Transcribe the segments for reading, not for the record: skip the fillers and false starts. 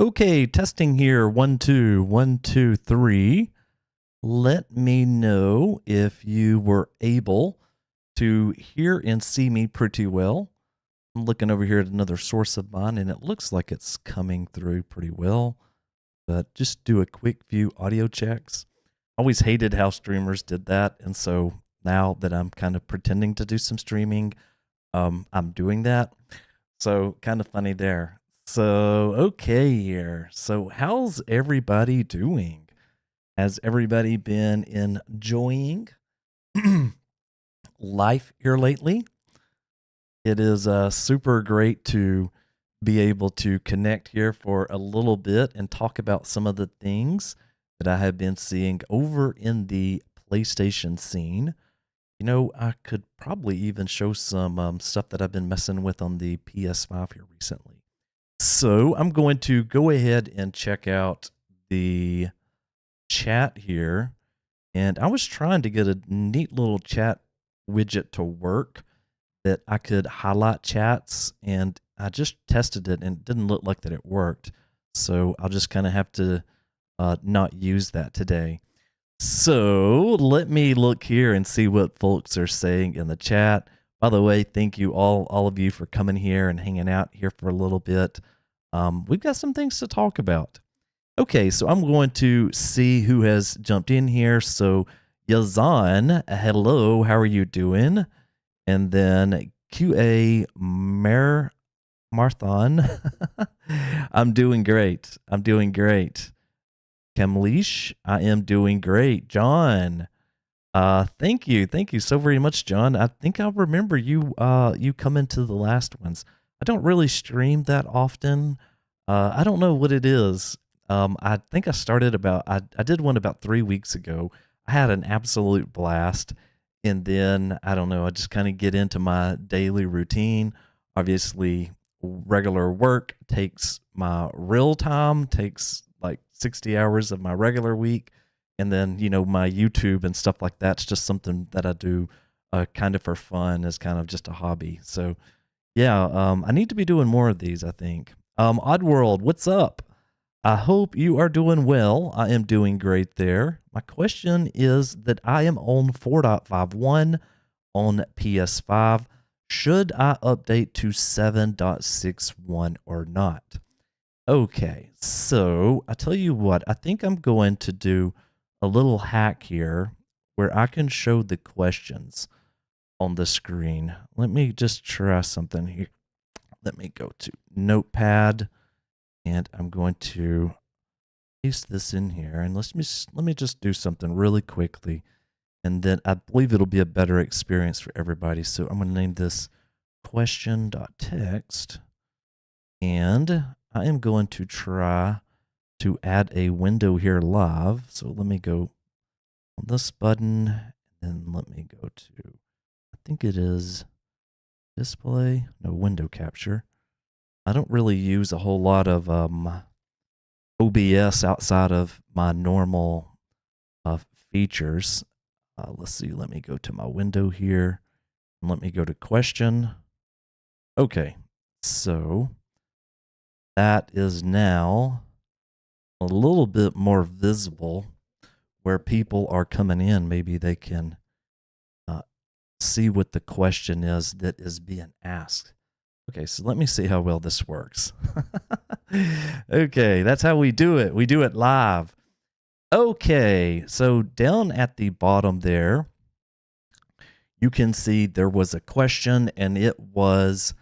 Okay, testing here. 1, 2, 1, 2, 3. Let me know if you were able to hear and see me pretty well. I'm looking over here at another source of mine, and it looks like it's coming through pretty well. But just do a quick few audio checks. I always hated how streamers did that, and so now that I'm kind of pretending to do some streaming, I'm doing that. So kind of funny there. So okay here. So how's everybody doing? Has everybody been enjoying life here lately? It is super great to be able to connect here for a little bit and talk about some of the things that I have been seeing over in the PlayStation scene. You know, I could probably even show some stuff that I've been messing with on the PS5 here recently. So I'm going to go ahead and check out the chat here. And I was trying to get a neat little chat widget to work that I could highlight chats, and I just tested it and it didn't look like that it worked. So I'll just kind of have to not use that today. So let me look here and see what folks are saying in the chat. By the way, thank you all of you for coming here and hanging out here for a little bit. We've got some things to talk about. Okay, so I'm going to see who has jumped in here. So Yazan, hello, how are you doing? And then QA Marthon, I'm doing great. I'm doing great. Kemleesh, I am doing great. John, thank you so very much, John. I think I remember you. You come into the last ones. I don't really stream that often. I don't know what it is. I think I started I did one about 3 weeks ago. I had an absolute blast, and then I don't know. I just kind of get into my daily routine. Obviously, regular work takes my real time, takes like 60 hours of my regular week, and then my YouTube and stuff like that's just something that I do kind of for fun, as kind of just a hobby. So yeah, I need to be doing more of these, I think. Oddworld, what's up? I hope you are doing well. I am doing great there. My question is that I am on 4.51 on PS5. Should I update to 7.61 or not? Okay, so I tell you what, I think I'm going to do a little hack here where I can show the questions on the screen. Let me just try something here. Let me go to Notepad, and I'm going to paste this in here, and let me just do something really quickly, and then I believe it'll be a better experience for everybody. So I'm going to name this question.text, and I am going to try to add a window here live. So let me go on this button, and then let me go to, I think it is display, no, window capture. I don't really use a whole lot of OBS outside of my normal features. Let's see, let me go to my window here, and let me go to question. Okay, so that is now a little bit more visible where people are coming in. Maybe they can see what the question is that is being asked. Okay, so let me see how well this works. Okay, that's how we do it. We do it live. Okay, so down at the bottom there, you can see there was a question, and it was,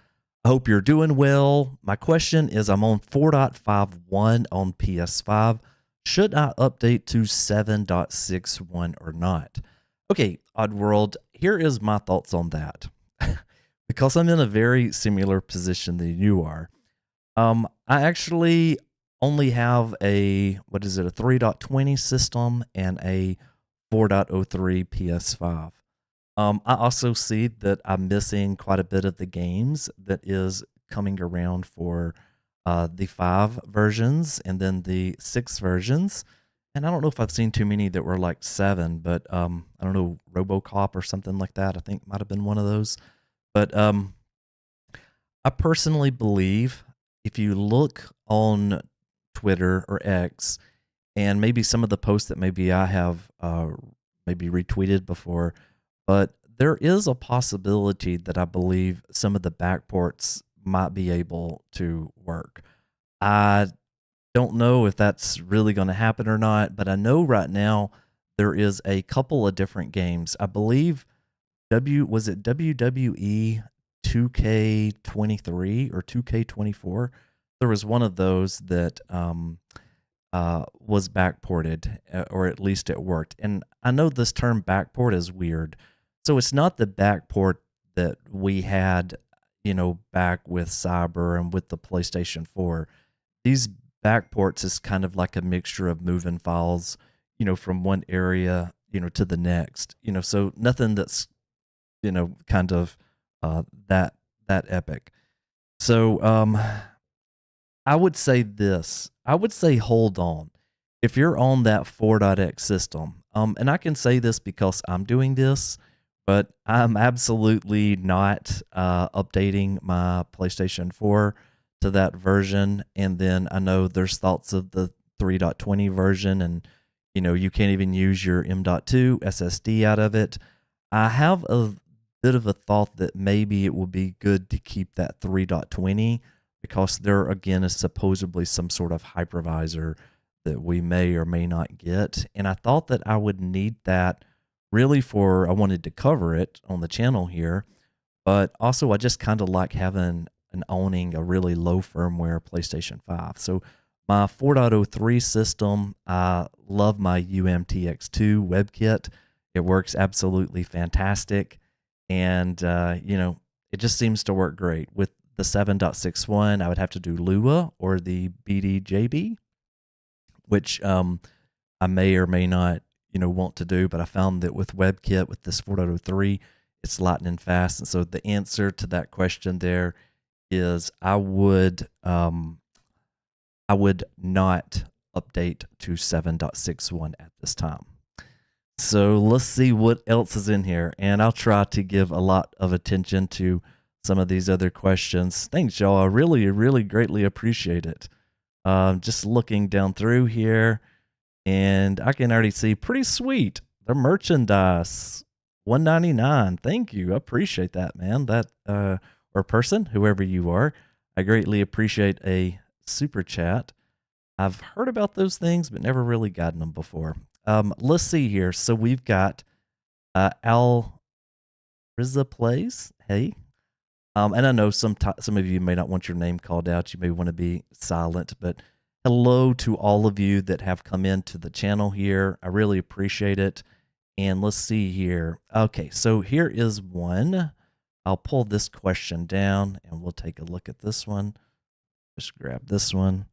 I hope you're doing well. My question is, I'm on 4.51 on PS5. Should I update to 7.61 or not? Okay, Oddworld, here is my thoughts on that. Because I'm in a very similar position than you are. I actually only have a 3.20 system and a 4.03 PS5. I also see that I'm missing quite a bit of the games that is coming around for the 5 versions and then the 6 versions. And I don't know if I've seen too many that were like 7, but I don't know, RoboCop or something like that. I think might have been one of those. But I personally believe if you look on Twitter or X, and maybe some of the posts that maybe I have maybe retweeted before, but there is a possibility that I believe some of the backports might be able to work. I don't know if that's really going to happen or not, but I know right now there is a couple of different games. I believe was it WWE 2K23 or 2K24? There was one of those that was backported, or at least it worked. And I know this term backport is weird. So it's not the backport that we had, back with Cyber and with the PlayStation 4. These backports is kind of like a mixture of moving files, from one area, to the next, so nothing that's, kind of that epic. So I would say this. I would say hold on. If you're on that 4.x system, and I can say this because I'm doing this, but I'm absolutely not updating my PlayStation 4 to that version. And then I know there's thoughts of the 3.20 version, and you can't even use your M.2 SSD out of it. I have a bit of a thought that maybe it would be good to keep that 3.20, because there again is supposedly some sort of hypervisor that we may or may not get. And I thought that I would need that really I wanted to cover it on the channel here, but also I just kind of like having and owning a really low firmware PlayStation 5. So my 4.03 system, I love my UMTX2 WebKit. It works absolutely fantastic. And, it just seems to work great. With the 7.61, I would have to do Lua or the BDJB, which I may or may not, want to do. But I found that with WebKit, with this 4.03, it's lightning fast. And so the answer to that question there is I would not update to 7.61 at this time. So let's see what else is in here, and I'll try to give a lot of attention to some of these other questions. Thanks, y'all. I really, really greatly appreciate it. Just looking down through here, and I can already see pretty sweet. The merchandise, $1.99. Thank you. I appreciate that, man. That or person, whoever you are, I greatly appreciate a super chat. I've heard about those things, but never really gotten them before. Let's see here. So we've got Al Rizza Plays. Hey. And I know some of you may not want your name called out. You may want to be silent, but hello to all of you that have come into the channel here. I really appreciate it. And let's see here. Okay, so here is one. I'll pull this question down and we'll take a look at this one. Just grab this one.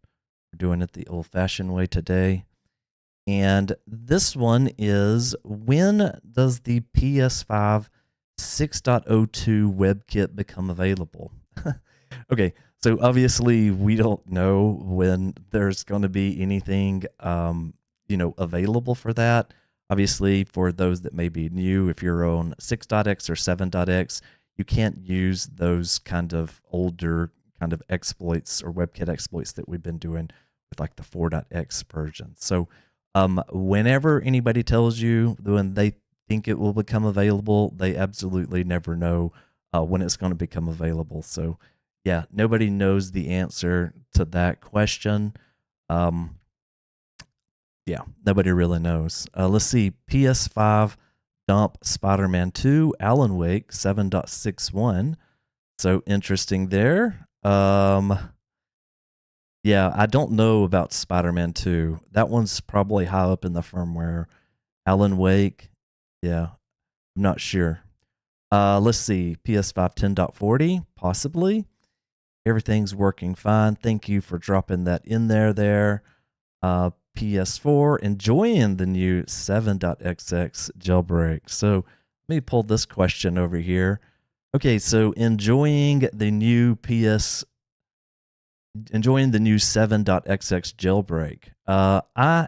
We're doing it the old-fashioned way today. And this one is, when does the PS5 6.02 WebKit become available? Okay, so obviously we don't know when there's going to be anything, available for that. Obviously, for those that may be new, if you're on 6.x or 7.x, you can't use those kind of older kind of exploits or WebKit exploits that we've been doing with like the 4.x version. So whenever anybody tells you when they think it will become available, they absolutely never know when it's going to become available. So yeah, nobody knows the answer to that question. Yeah, nobody really knows. Let's see. PS5 dump Spider-Man 2, Alan Wake 7.61. So interesting there. Yeah, I don't know about Spider-Man 2. That one's probably high up in the firmware. Alan Wake, yeah, I'm not sure. Let's see. PS5 10.40, possibly. Everything's working fine. Thank you for dropping that in there. PS4, enjoying the new 7.xx jailbreak. So let me pull this question over here. Okay, so enjoying the new 7.xx jailbreak. I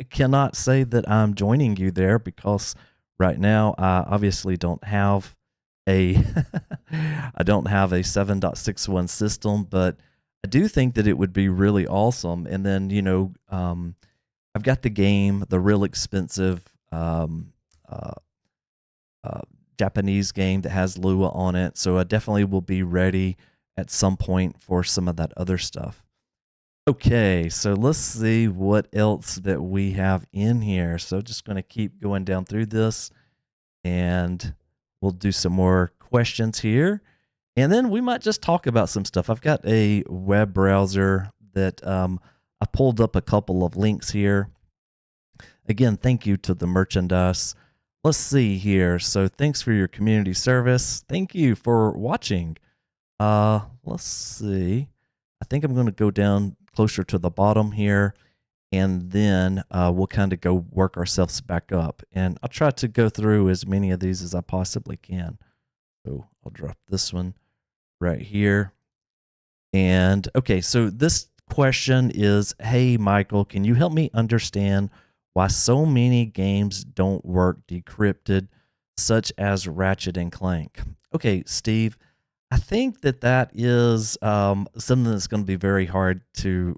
cannot say that I'm joining you there because right now I obviously don't have a I don't have a 7.61 system, but I do think that it would be really awesome. And then, I've got the game, the real expensive uh, uh, Japanese game that has Lua on it. So I definitely will be ready at some point for some of that other stuff. Okay, so let's see what else that we have in here. So just going to keep going down through this, and we'll do some more questions here. And then we might just talk about some stuff. I've got a web browser that I pulled up a couple of links here. Again, thank you to the merchandise. Let's see here. So thanks for your community service. Thank you for watching. Let's see. I think I'm going to go down closer to the bottom here, and then we'll kind of go work ourselves back up. And I'll try to go through as many of these as I possibly can. So I'll drop this one right here. And okay, so this question is, hey, Michael, can you help me understand why so many games don't work decrypted, such as Ratchet and Clank? Okay, Steve, I think that is something that's going to be very hard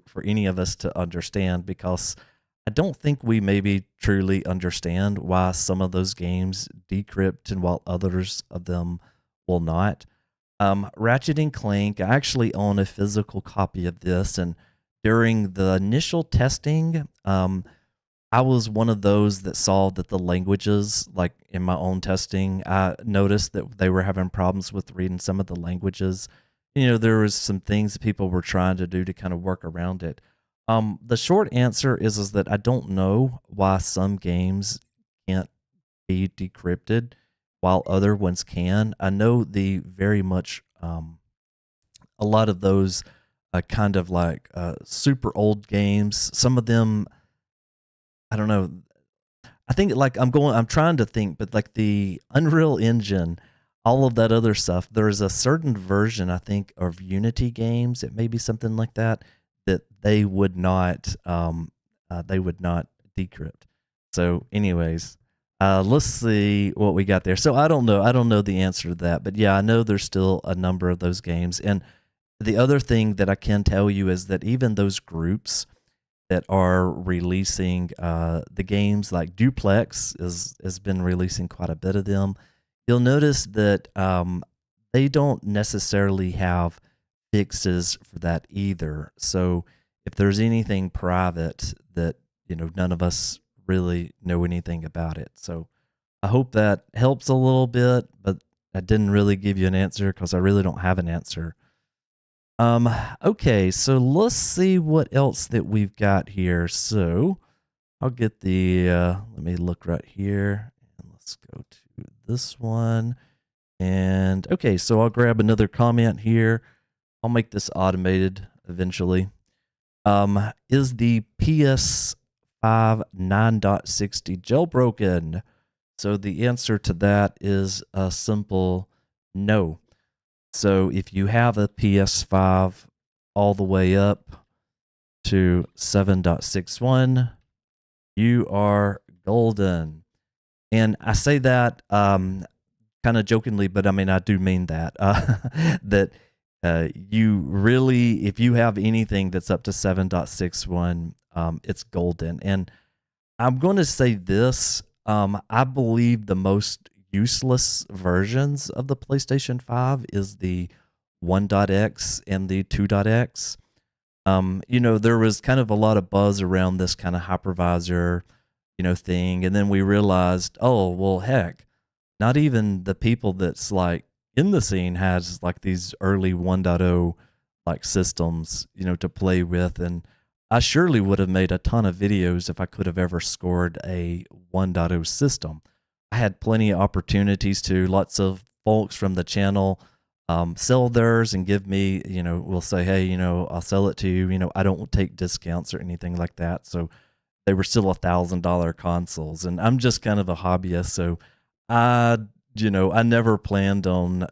for any of us to understand, because I don't think we maybe truly understand why some of those games decrypt and while others of them will not. Ratchet and Clank, I actually own a physical copy of this, and during the initial testing, I was one of those that saw that the languages, like in my own testing, I noticed that they were having problems with reading some of the languages. There was some things that people were trying to do to kind of work around it. The short answer is that I don't know why some games can't be decrypted while other ones can. I know the very much a lot of those kind of like super old games, some of them, I don't know. I think like I'm trying to think, but like the Unreal Engine, all of that other stuff, there's a certain version, I think, of Unity games, it may be something like that, that they would not decrypt. So anyways, let's see what we got there. So I don't know the answer to that, but yeah, I know there's still a number of those games. And the other thing that I can tell you is that even those groups that are releasing the games, like Duplex has been releasing quite a bit of them. You'll notice that they don't necessarily have fixes for that either. So if there's anything private that none of us really know anything about it. So I hope that helps a little bit, but I didn't really give you an answer because I really don't have an answer. Okay, so let's see what else that we've got here. So I'll get let me look right here, and let's go to this one. And okay, so I'll grab another comment here. I'll make this automated eventually. Is the PS5 9.60 jailbroken? So the answer to that is a simple no. So if you have a PS5 all the way up to 7.61, you are golden. And I say that kind of jokingly, but I mean, I do mean that, that you really, if you have anything that's up to 7.61, it's golden. And I'm going to say this, I believe the most useless versions of the PlayStation 5 is the 1.x and the 2.x. There was kind of a lot of buzz around this kind of hypervisor, thing. And then we realized, oh, well, heck, not even the people that's like in the scene has like these early 1.0 like systems, to play with. And I surely would have made a ton of videos if I could have ever scored a 1.0 system. I had plenty of opportunities to. Lots of folks from the channel sell theirs and give me, will say, hey, I'll sell it to you. I don't take discounts or anything like that. So they were still $1,000 consoles, and I'm just kind of a hobbyist. So I never planned on,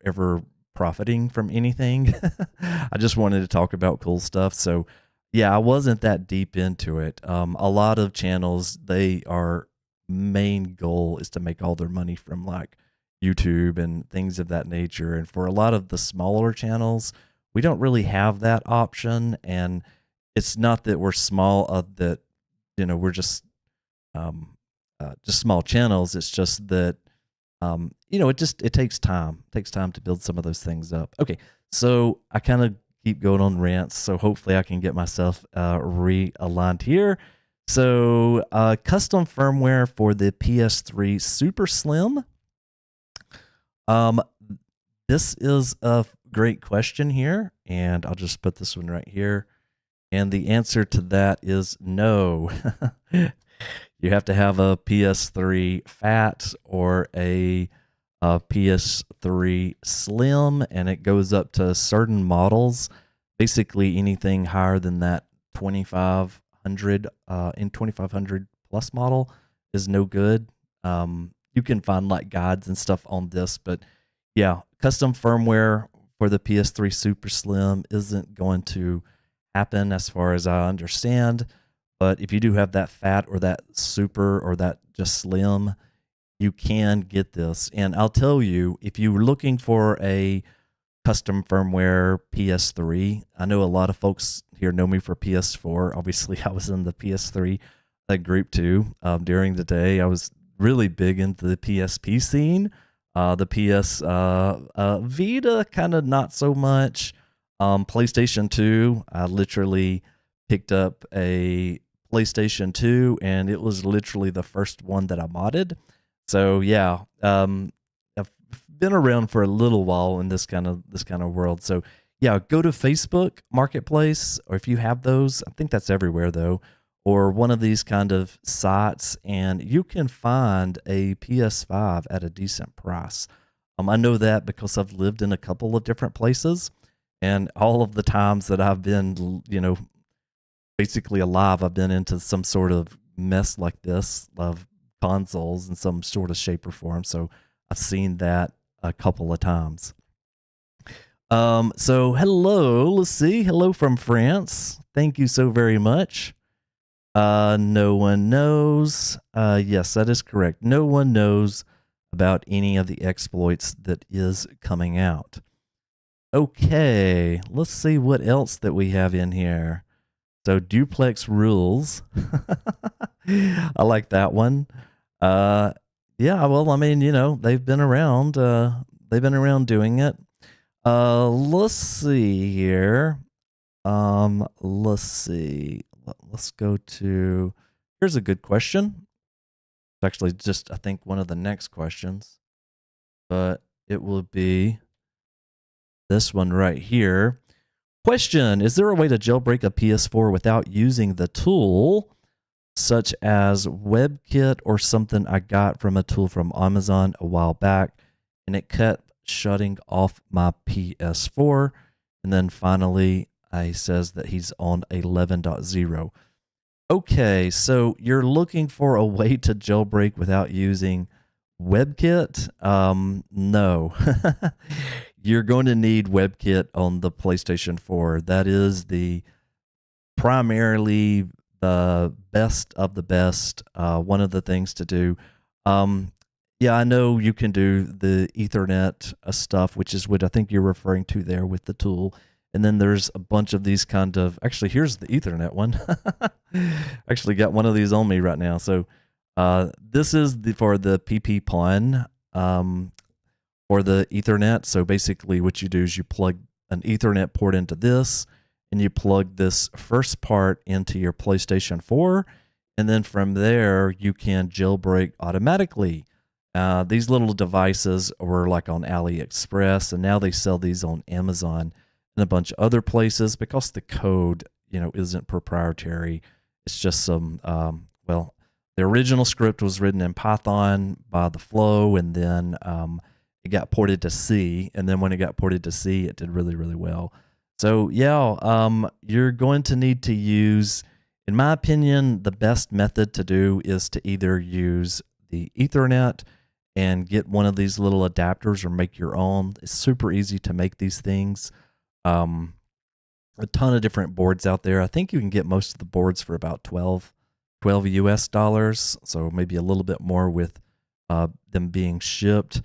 ever profiting from anything. I just wanted to talk about cool stuff. So yeah, I wasn't that deep into it. A lot of channels, are main goal is to make all their money from like YouTube and things of that nature. And for a lot of the smaller channels, we don't really have that option, and it's not that we're small, that we're just small channels. It's just that it takes time. It takes time to build some of those things up. Okay, so I kind of keep going on rants, so hopefully I can get myself realigned here. So custom firmware for the PS3 Super Slim. This is a great question here, and I'll just put this one right here. And the answer to that is no. You have to have a PS3 Fat or a PS3 Slim, and it goes up to certain models. Basically, anything higher than that 2500 in 2500 plus model is no good. You can find like guides and stuff on this, but yeah, custom firmware for the PS3 Super Slim isn't going to happen as far as I understand. But if you do have that Fat or that Super or that just Slim, you can get this. And I'll tell you, if you're looking for a custom firmware PS3, I know a lot of folks here know me for PS4. Obviously, I was in the PS3 group too. During the day, I was really big into the PSP scene. The PS Vita, kind of not so much. PlayStation 2, I literally picked up a PlayStation 2, and it was literally the first one that I modded. So yeah, I've been around for a little while in this kind of world. So yeah, go to Facebook Marketplace, or if you have those, I think that's everywhere though, or one of these kind of sites, and you can find a PS5 at a decent price. I know that because I've lived in a couple of different places, and all of the times that I've been, basically alive, I've been into some sort of mess like this of consoles in some sort of shape or form. So I've seen that a couple of times. So hello, let's see. Hello from France. Thank you so very much. No one knows. Yes, that is correct. No one knows about any of the exploits that is coming out. Okay, let's see what else that we have in here. So duplex rules. I like that one. Yeah, well, I mean, they've been around. They've been around doing it. Let's see here. Let's see. Let's go to, here's a good question. It's actually just, I think, one of the next questions, but it will be this one right here. Question: is there a way to jailbreak a PS4 without using the tool, such as WebKit or something I got from a tool from Amazon a while back, and it kept shutting off my PS4? And then finally, he says that he's on 11.0. Okay, so you're looking for a way to jailbreak without using WebKit? No. You're going to need WebKit on the PlayStation 4. That is the primarily the best of the best. One of the things to do. Yeah, I know you can do the Ethernet stuff, which is what I think you're referring to there with the tool. And then there's a bunch of these kind of, actually, here's the Ethernet one. Actually got one of these on me right now. So this is for the PP-PON for the Ethernet. So basically what you do is you plug an Ethernet port into this, and you plug this first part into your PlayStation 4. And then from there, you can jailbreak automatically. These little devices were like on AliExpress, and now they sell these on Amazon and a bunch of other places because the code, isn't proprietary. It's just some, well, the original script was written in Python by the flow, and then it got ported to C. And then when it got ported to C, it did really, really well. So yeah, you're going to need to use, in my opinion, the best method to do is to either use the Ethernet and get one of these little adapters or make your own. It's super easy to make these things. A ton of different boards out there. I think you can get most of the boards for about $12 US, so maybe a little bit more with them being shipped.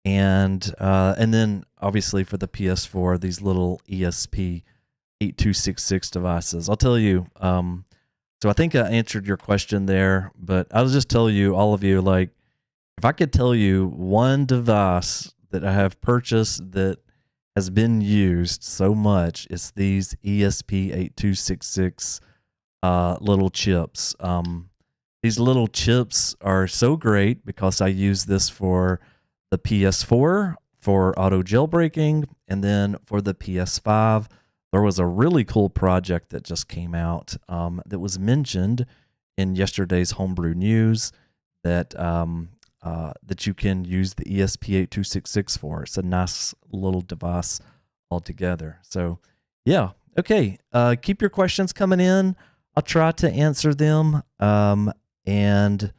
And then obviously for the PS4, these little ESP8266 devices. I'll tell you. So I think I answered your question there, but I'll just tell you, all of you, like, if I could tell you one device that I have purchased that has been used so much, it's these ESP8266 little chips. These little chips are so great because I use this for the PS4 for auto jailbreaking, and then for the PS5, there was a really cool project that just came out that was mentioned in yesterday's homebrew news that that you can use the ESP8266 for. It's a nice little device altogether. So, yeah, okay. Keep your questions coming in. I'll try to answer them. And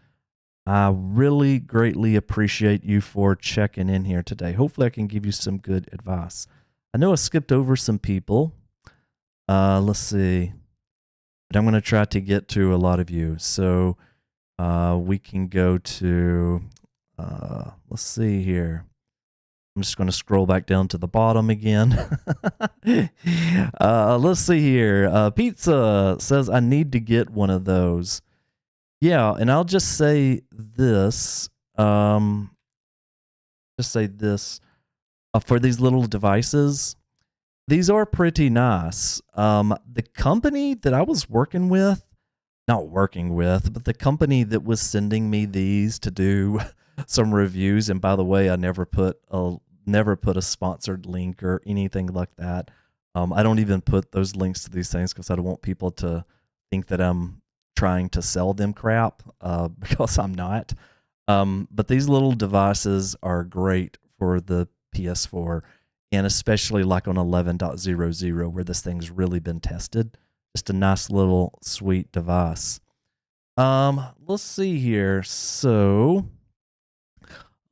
I really greatly appreciate you for checking in here today. Hopefully, I can give you some good advice. I know I skipped over some people. Let's see. But I'm going to try to get to a lot of you. So we can go to, let's see here. I'm just going to scroll back down to the bottom again. Let's see here. Pizza says, I need to get one of those. Yeah, and I'll just say this. For these little devices, these are pretty nice. The company that I was working with, but the company that was sending me these to do some reviews, and by the way, I never put a sponsored link or anything like that. I don't even put those links to these things because I don't want people to think that I'm trying to sell them crap, because I'm not. But these little devices are great for the PS4, and especially like on 11.00 where this thing's really been tested. Just a nice little sweet device. Let's see here. So,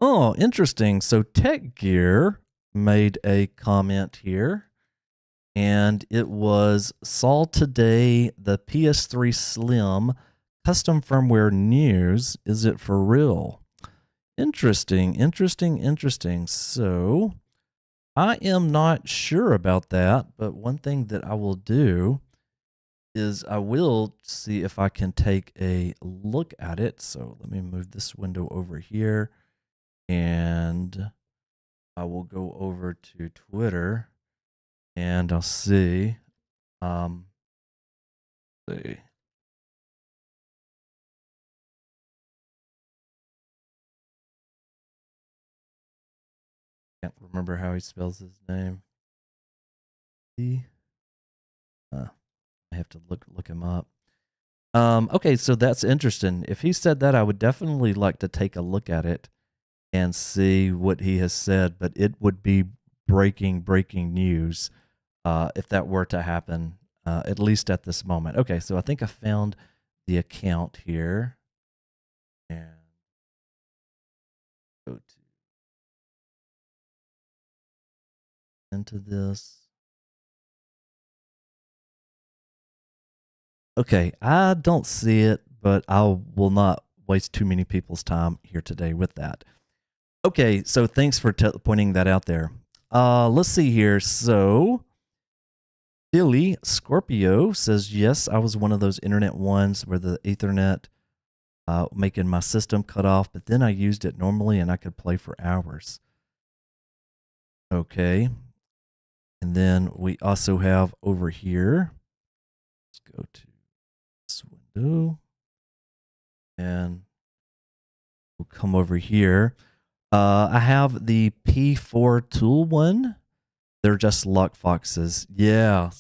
oh, interesting. So Tech Gear made a comment here, and it was, saw today the PS3 Slim custom firmware news. Is it for real? Interesting. So I am not sure about that, but one thing that I will do is I will see if I can take a look at it. So let me move this window over here, and I will go over to Twitter, and I'll see. See. Can't remember how he spells his name. I have to look him up. Okay, so that's interesting. If he said that, I would definitely like to take a look at it and see what he has said, but it would be breaking news if that were to happen, at least at this moment. Okay, so I think I found the account here, and go to into this. Okay, I don't see it, but I will not waste too many people's time here today with that. Okay, so thanks for pointing that out there. Let's see here. So, Billy Scorpio says, yes, I was one of those internet ones where the Ethernet making my system cut off, but then I used it normally and I could play for hours. Okay. And then we also have over here, let's go to this window, and we'll come over here. I have the P4 tool one. They're just luck foxes. Yeah.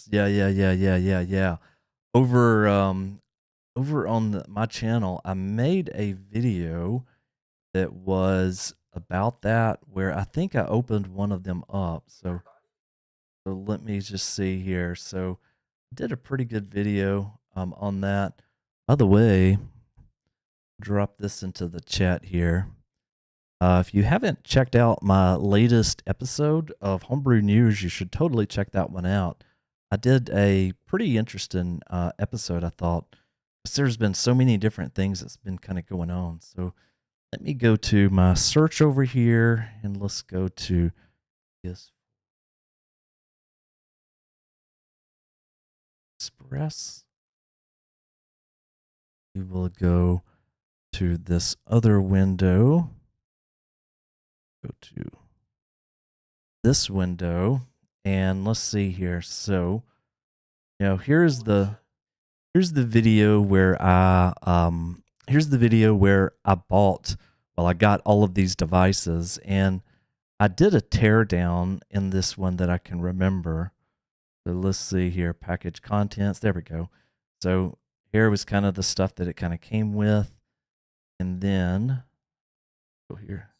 Over on my channel, I made a video that was about that, where I think I opened one of them up. So let me just see here. So I did a pretty good video on that. By the way, drop this into the chat here. If you haven't checked out my latest episode of Homebrew News, you should totally check that one out. I did a pretty interesting episode, I thought. There's been so many different things that's been kind of going on. So let me go to my search over here, and let's go to PS4 Express. We will go to this other window. Go to this window, and let's see here. So, here's the video where I bought. Well, I got all of these devices, and I did a teardown in this one that I can remember. So let's see here, package contents. There we go. So here was kind of the stuff that it kind of came with, and then go here.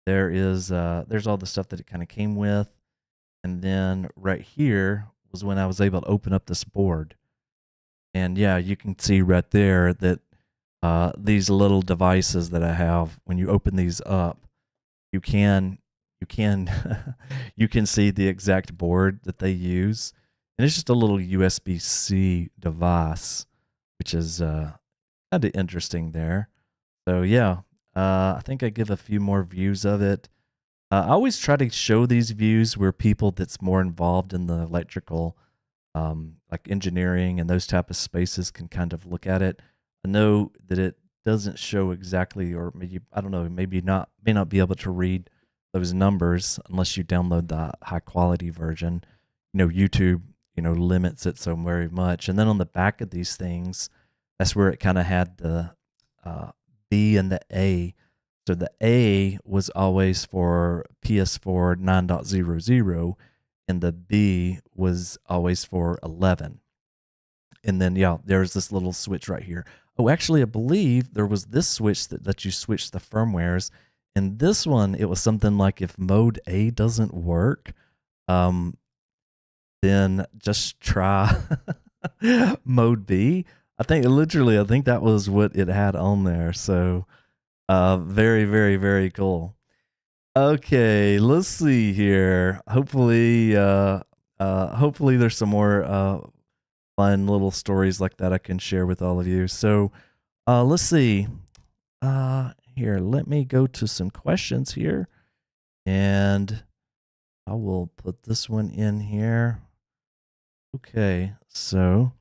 There's all the stuff that it kind of came with, and then right here was when I was able to open up this board. And yeah, you can see right there that these little devices that I have, when you open these up, you can you can see the exact board that they use, and it's just a little USB-C device, which is kind of interesting there. So yeah, I think I give a few more views of it. I always try to show these views where people that's more involved in the electrical, like engineering and those type of spaces, can kind of look at it. I know that it doesn't show exactly, or maybe, I don't know, may not be able to read those numbers unless you download the high quality version. YouTube, limits it so very much. And then on the back of these things, that's where it kind of had the B and the A. So the A was always for PS4 9.00, and the B was always for 11. And then, yeah, there's this little switch right here. Oh, actually, I believe there was this switch that you switch the firmwares. And this one, it was something like if mode A doesn't work, then just try mode B. I think that was what it had on there. So very, very, very cool. Okay, let's see here. Hopefully there's some more fun little stories like that I can share with all of you. So let's see. Here, let me go to some questions here, and I will put this one in here. Okay, so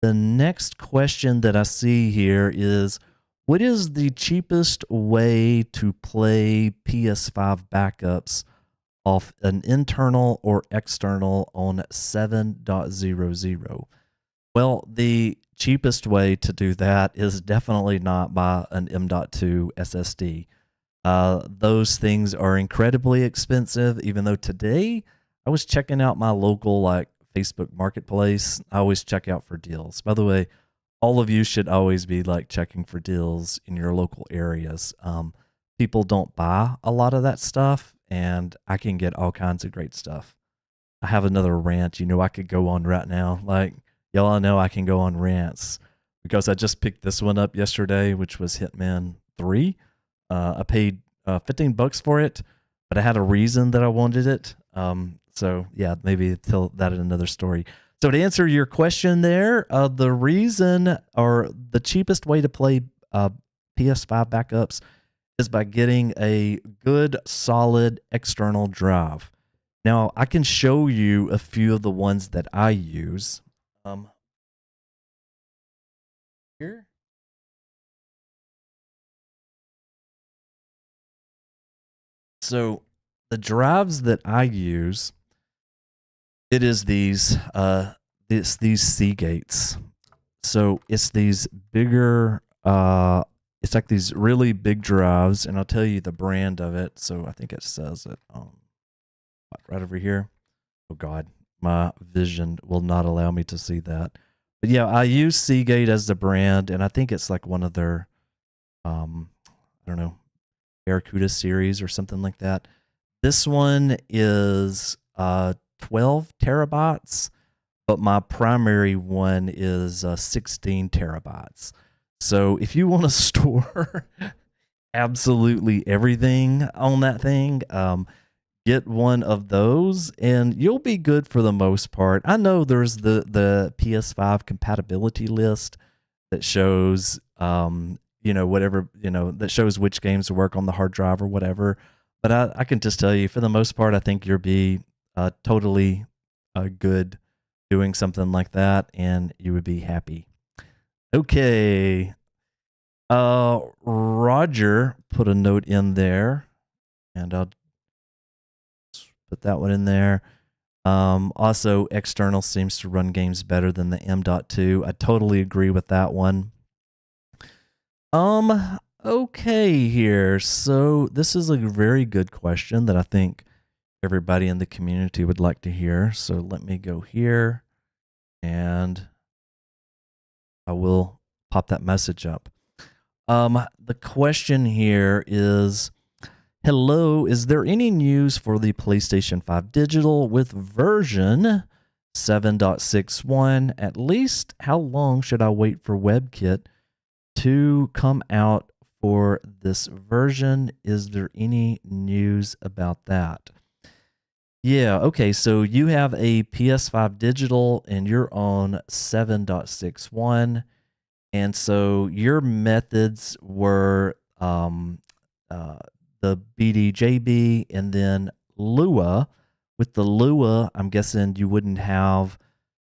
the next question that I see here is, what is the cheapest way to play PS5 backups off an internal or external on 7.00? Well, the cheapest way to do that is definitely not by an M.2 SSD. Those things are incredibly expensive, even though today I was checking out my local Facebook Marketplace. I always check out for deals. By the way, all of you should always be checking for deals in your local areas. People don't buy a lot of that stuff, and I can get all kinds of great stuff. I have another rant, I could go on right now. Y'all know I can go on rants because I just picked this one up yesterday, which was Hitman 3. I paid $15 for it, but I had a reason that I wanted it. So yeah, maybe tell that in another story. So to answer your question there, the reason or the cheapest way to play PS5 backups is by getting a good, solid external drive. Now, I can show you a few of the ones that I use. Here. So the drives that I use, it is these Seagates. So it's these bigger, it's like these really big drives, and I'll tell you the brand of it. So I think it says it right over here. Oh God, my vision will not allow me to see that. But yeah, I use Seagate as the brand, and I think it's like one of their, I don't know, Barracuda series or something like that. This one is 12 terabytes, but my primary one is 16 terabytes. So if you want to store absolutely everything on that thing, get one of those and you'll be good for the most part. I know there's the PS5 compatibility list that shows whatever, that shows which games work on the hard drive or whatever. But I can just tell you, for the most part, I think you'll be totally good doing something like that, and you would be happy. Okay. Roger put a note in there, and I'll put that one in there. Also, external seems to run games better than the M.2. I totally agree with that one. Okay here. So this is a very good question that I think everybody in the community would like to hear. So let me go here and I will pop that message up. The question here is, hello, is there any news for the PlayStation 5 Digital with version 7.61? At least how long should I wait for WebKit to come out for this version? Is there any news about that? Yeah, okay, so you have a PS5 Digital and you're on 7.61. And so your methods were the BDJB and then Lua. With the Lua, I'm guessing you wouldn't have,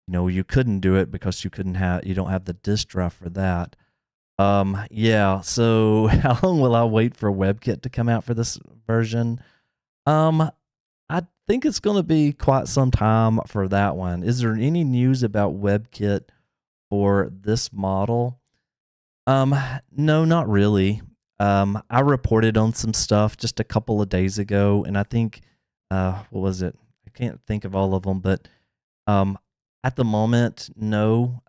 you couldn't do it because you don't have the disk drive for that. Yeah, so how long will I wait for WebKit to come out for this version? I think it's going to be quite some time for that one. Is there any news about WebKit for this model? No, not really. I reported on some stuff just a couple of days ago, and I think, what was it? I can't think of all of them, but at the moment, no,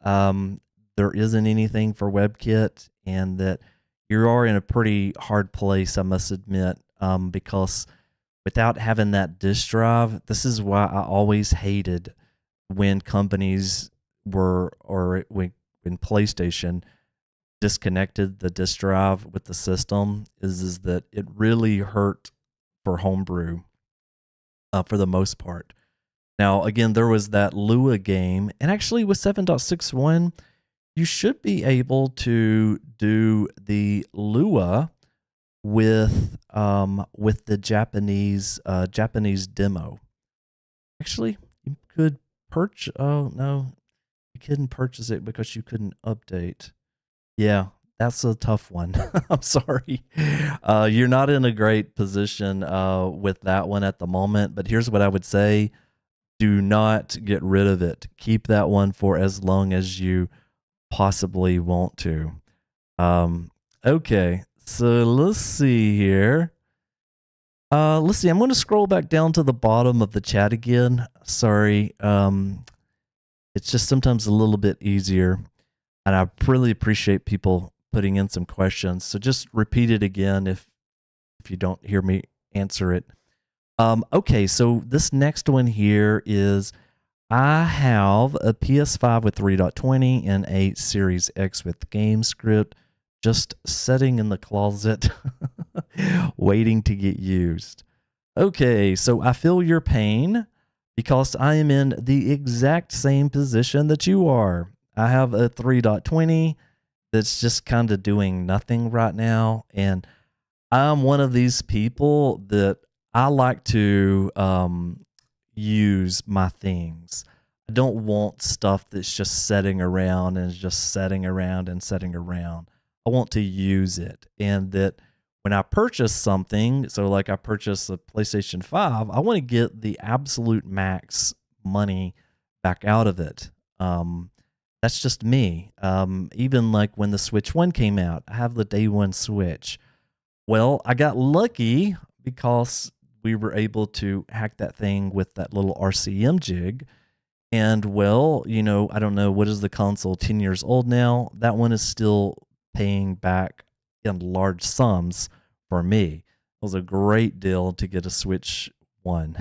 there isn't anything for WebKit, and that you are in a pretty hard place, I must admit, because without having that disk drive, this is why I always hated when companies when PlayStation disconnected the disk drive with the system, is that it really hurt for homebrew for the most part. Now, again, there was that Lua game, and actually with 7.61, you should be able to do the Lua with the Japanese demo. Actually, you could purchase. Oh no, you couldn't purchase it because you couldn't update. Yeah, that's a tough one. I'm sorry. You're not in a great position with that one at the moment, but here's what I would say. Do not get rid of it. Keep that one for as long as you possibly want to. Okay, so let's see here. Let's see. I'm going to scroll back down to the bottom of the chat again. Sorry. It's just sometimes a little bit easier. And I really appreciate people putting in some questions. So just repeat it again if you don't hear me answer it. Okay, so this next one here is, I have a PS5 with 3.20 and a Series X with GameScript just sitting in the closet waiting to get used. Okay, so I feel your pain because I am in the exact same position that you are. I have a 3.20 that's just kind of doing nothing right now. And I'm one of these people that I like to use my things. I don't want stuff that's just sitting around and just sitting around and sitting around. I want to use it. And that when I purchase something, so like I purchase a PlayStation 5, I want to get the absolute max money back out of it. That's just me. Even like when the Switch 1 came out, I have the day one Switch. Well, I got lucky because we were able to hack that thing with that little RCM jig. And well, I don't know, what is the console, 10 years old now? That one is still paying back in large sums for me. It was a great deal to get a Switch 1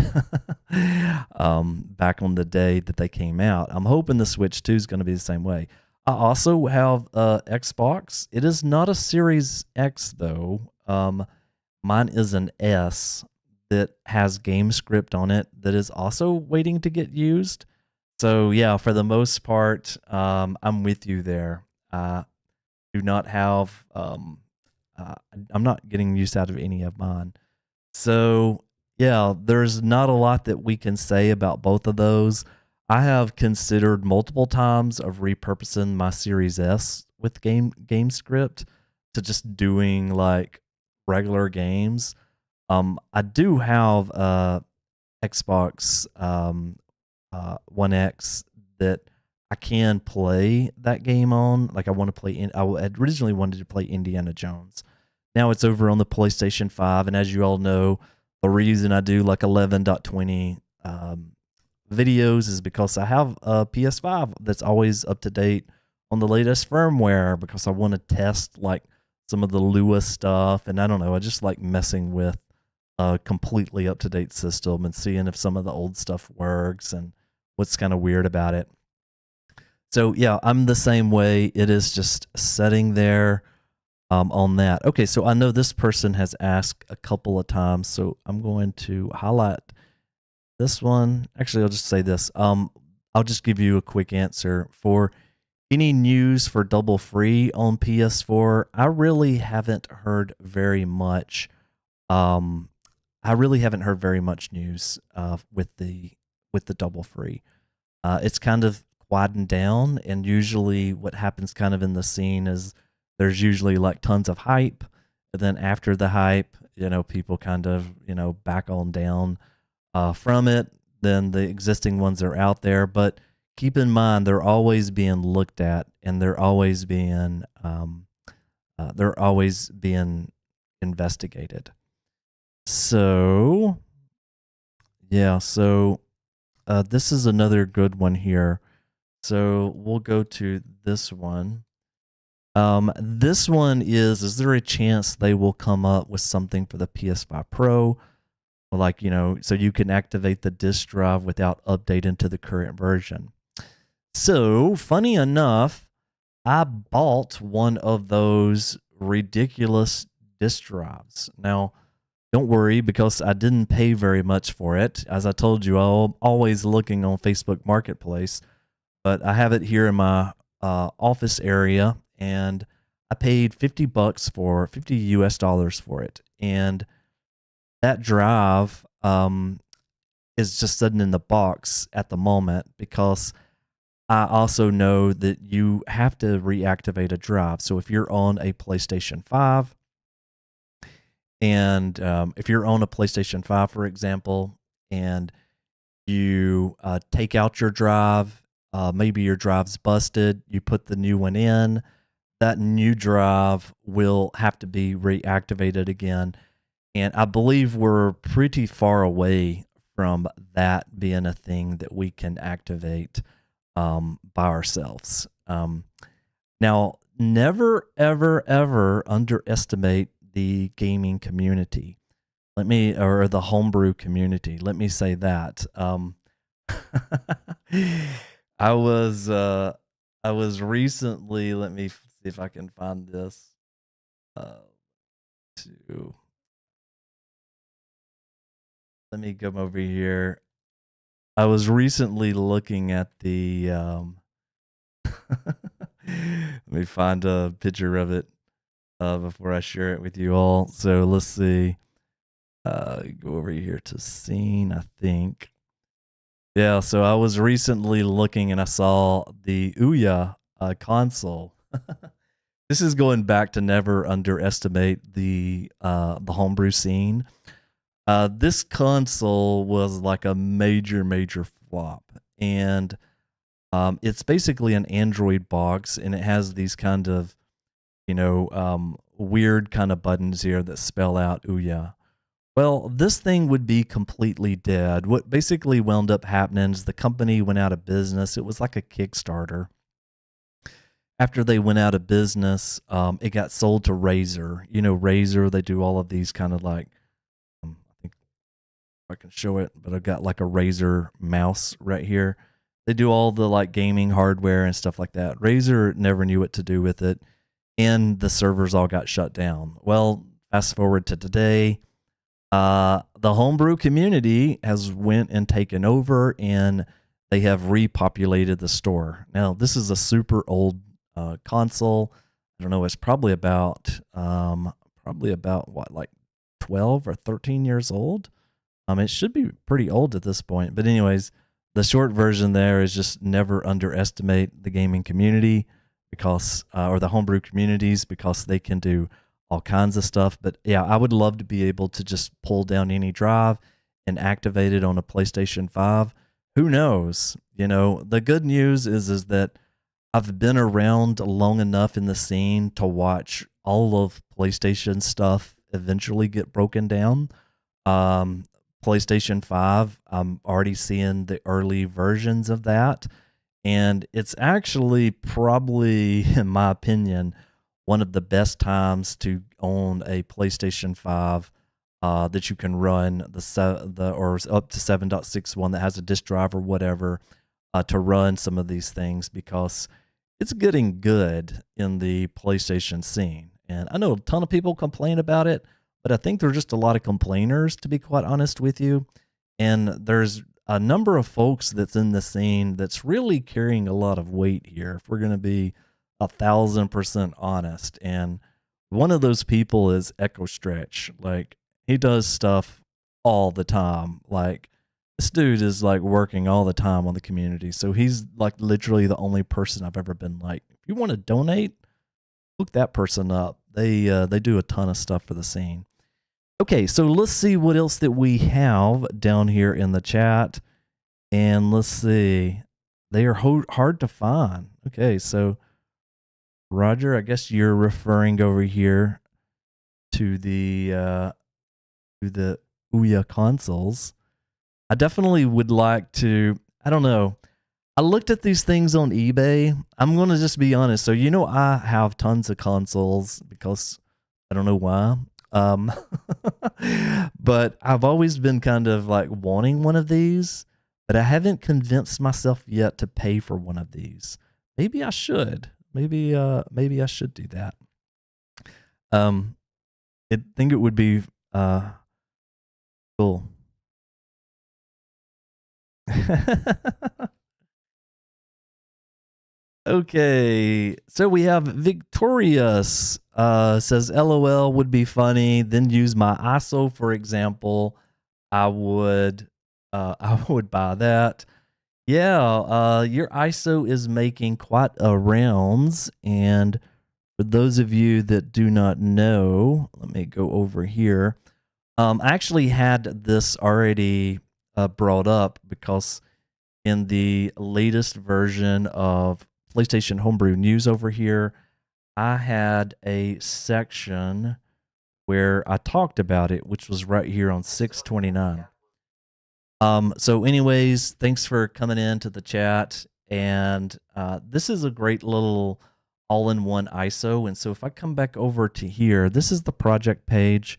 back on the day that they came out. I'm hoping the Switch 2 is going to be the same way. I also have Xbox. It is not a Series X though. Mine is an S that has GameScript on it that is also waiting to get used. So yeah, for the most part, I'm with you there. Do not have, I'm not getting use out of any of mine. So yeah, there's not a lot that we can say about both of those. I have considered multiple times of repurposing my Series S with game script to just doing like regular games. I do have Xbox One X that I can play that game on. Like I want to play I had originally wanted to play Indiana Jones. Now it's over on the PlayStation 5, and as you all know, the reason I do like 11.20 videos is because I have a PS5 that's always up to date on the latest firmware, because I want to test like some of the Lua stuff, and I don't know, I just like messing with a completely up to date system and seeing if some of the old stuff works and what's kind of weird about it. So yeah, I'm the same way. It is just sitting there on that. Okay, so I know this person has asked a couple of times, so I'm going to highlight this one. Actually, I'll just say this. I'll just give you a quick answer. For any news for Double Free on PS4, I really haven't heard very much. I really haven't heard very much news with the Double Free. It's kind of quietened down, and usually what happens kind of in the scene is there's usually like tons of hype, and then after the hype, people kind of back on down from it. Then the existing ones are out there, but keep in mind they're always being looked at, and they're always being investigated. So yeah, so this is another good one here. So we'll go to this one. This one is there a chance they will come up with something for the PS5 Pro? Like, so you can activate the disk drive without updating to the current version. So, funny enough, I bought one of those ridiculous disk drives. Now, don't worry, because I didn't pay very much for it. As I told you, I'm always looking on Facebook Marketplace, but I have it here in my office area, and I paid $50 for $50 US for it. And that drive is just sitting in the box at the moment, because I also know that you have to reactivate a drive. So if you're on a PlayStation 5, and if you're on a PlayStation 5, for example, and you take out your drive, maybe your drive's busted, you put the new one in, that new drive will have to be reactivated again. And I believe we're pretty far away from that being a thing that we can activate by ourselves. Now, never, ever, ever underestimate the gaming community. Or the homebrew community. Let me say that. I was recently, let me see if I can find this. Let me come over here. I was recently looking at the let me find a picture of it before I share it with you all. So let's see. Go over here to scene, I think. Yeah, so I was recently looking and I saw the Ouya console. This is going back to never underestimate the homebrew scene. This console was like a major flop, and it's basically an Android box, and it has these kind of weird kind of buttons here that spell out Ouya. Well, this thing would be completely dead. What basically wound up happening is the company went out of business. It was like a Kickstarter. After they went out of business, it got sold to Razer. Razer, they do all of these kind of like, I think I can show it, but I've got like a Razer mouse right here. They do all the like gaming hardware and stuff like that. Razer never knew what to do with it, and the servers all got shut down. Well, fast forward to today. The homebrew community has went and taken over, and they have repopulated the store. Now, this is a super old console. I don't know. It's probably about what, like 12 or 13 years old. It should be pretty old at this point, but anyways, the short version there is just never underestimate the gaming community because, or the homebrew communities, because they can do all kinds of stuff. But yeah, I would love to be able to just pull down any drive and activate it on a PlayStation 5. Who knows? You know, the good news is that I've been around long enough in the scene to watch all of PlayStation stuff eventually get broken down. Um, PlayStation 5, I'm already seeing the early versions of that. And it's actually probably, in my opinion, one of the best times to own a PlayStation 5 that you can run or up to 7.61 that has a disk drive or whatever to run some of these things, because it's getting good in the PlayStation scene. And I know a ton of people complain about it, but I think there are just a lot of complainers, to be quite honest with you. And there's a number of folks that's in the scene that's really carrying a lot of weight here, if we're going to be 1,000% honest. And one of those people is Echo Stretch. Like, he does stuff all the time. Like, this dude is like working all the time on the community. So he's like literally the only person I've ever been like, if you want to donate, look that person up. They do a ton of stuff for the scene. Okay, so let's see what else that we have down here in the chat. And let's see. They are hard to find. Okay, so Roger, I guess you're referring over here to the Ouya consoles. I definitely would like to, I don't know. I looked at these things on eBay. I'm going to just be honest. So, you know, I have tons of consoles because I don't know why. Um, but I've always been kind of like wanting one of these, but I haven't convinced myself yet to pay for one of these. Maybe I should. Maybe I should do that. I think it would be cool. Okay, so we have Victorious says LOL would be funny, then use my ISO for example. I would buy that. Yeah, your ISO is making quite a rounds, and for those of you that do not know, let me go over here. I actually had this already brought up because in the latest version of PlayStation Homebrew News over here, I had a section where I talked about it, which was right here on 629. So anyways, thanks for coming into the chat. And this is a great little all-in-one ISO. And so if I come back over to here, this is the project page.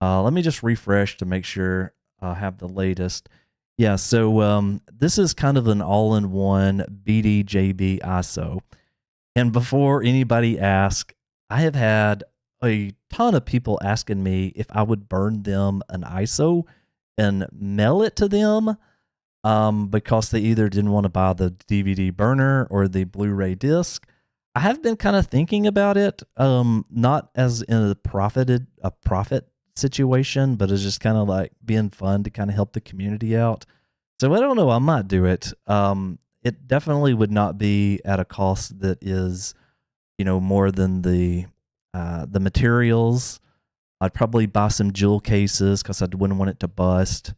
Let me just refresh to make sure I have the latest. Yeah, so this is kind of an all-in-one BDJB ISO. And before anybody asks, I have had a ton of people asking me if I would burn them an ISO and mail it to them because they either didn't want to buy the DVD burner or the Blu-ray disc. I have been kind of thinking about it, not as in a profit situation, but it's just kind of like being fun to kind of help the community out. So I don't know, I might do it. It definitely would not be at a cost that is, you know, more than the materials. I'd probably buy some jewel cases because I wouldn't want it to bust.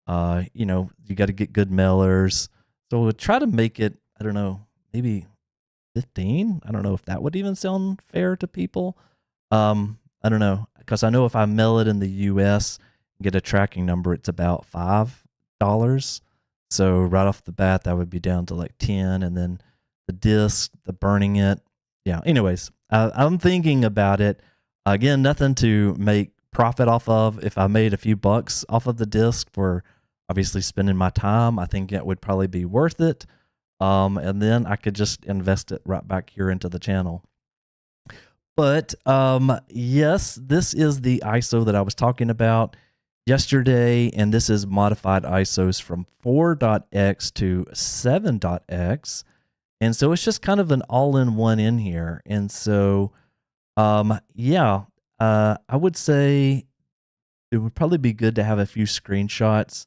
You know, you got to get good mailers. So we'll try to make it, I don't know, maybe 15. I don't know if that would even sound fair to people. I don't know, because I know if I mail it in the US and get a tracking number, it's about $5. So right off the bat, that would be down to like 10, and then the disc, the burning it. Yeah. Anyways, I'm thinking about it. Again, nothing to make profit off of. If I made a few bucks off of the disc for obviously spending my time, I think it would probably be worth it. And then I could just invest it right back here into the channel. But yes, this is the ISO that I was talking about yesterday, and this is modified ISOs from 4.x to 7.x. And so it's just kind of an all-in-one in here. And so, yeah, I would say it would probably be good to have a few screenshots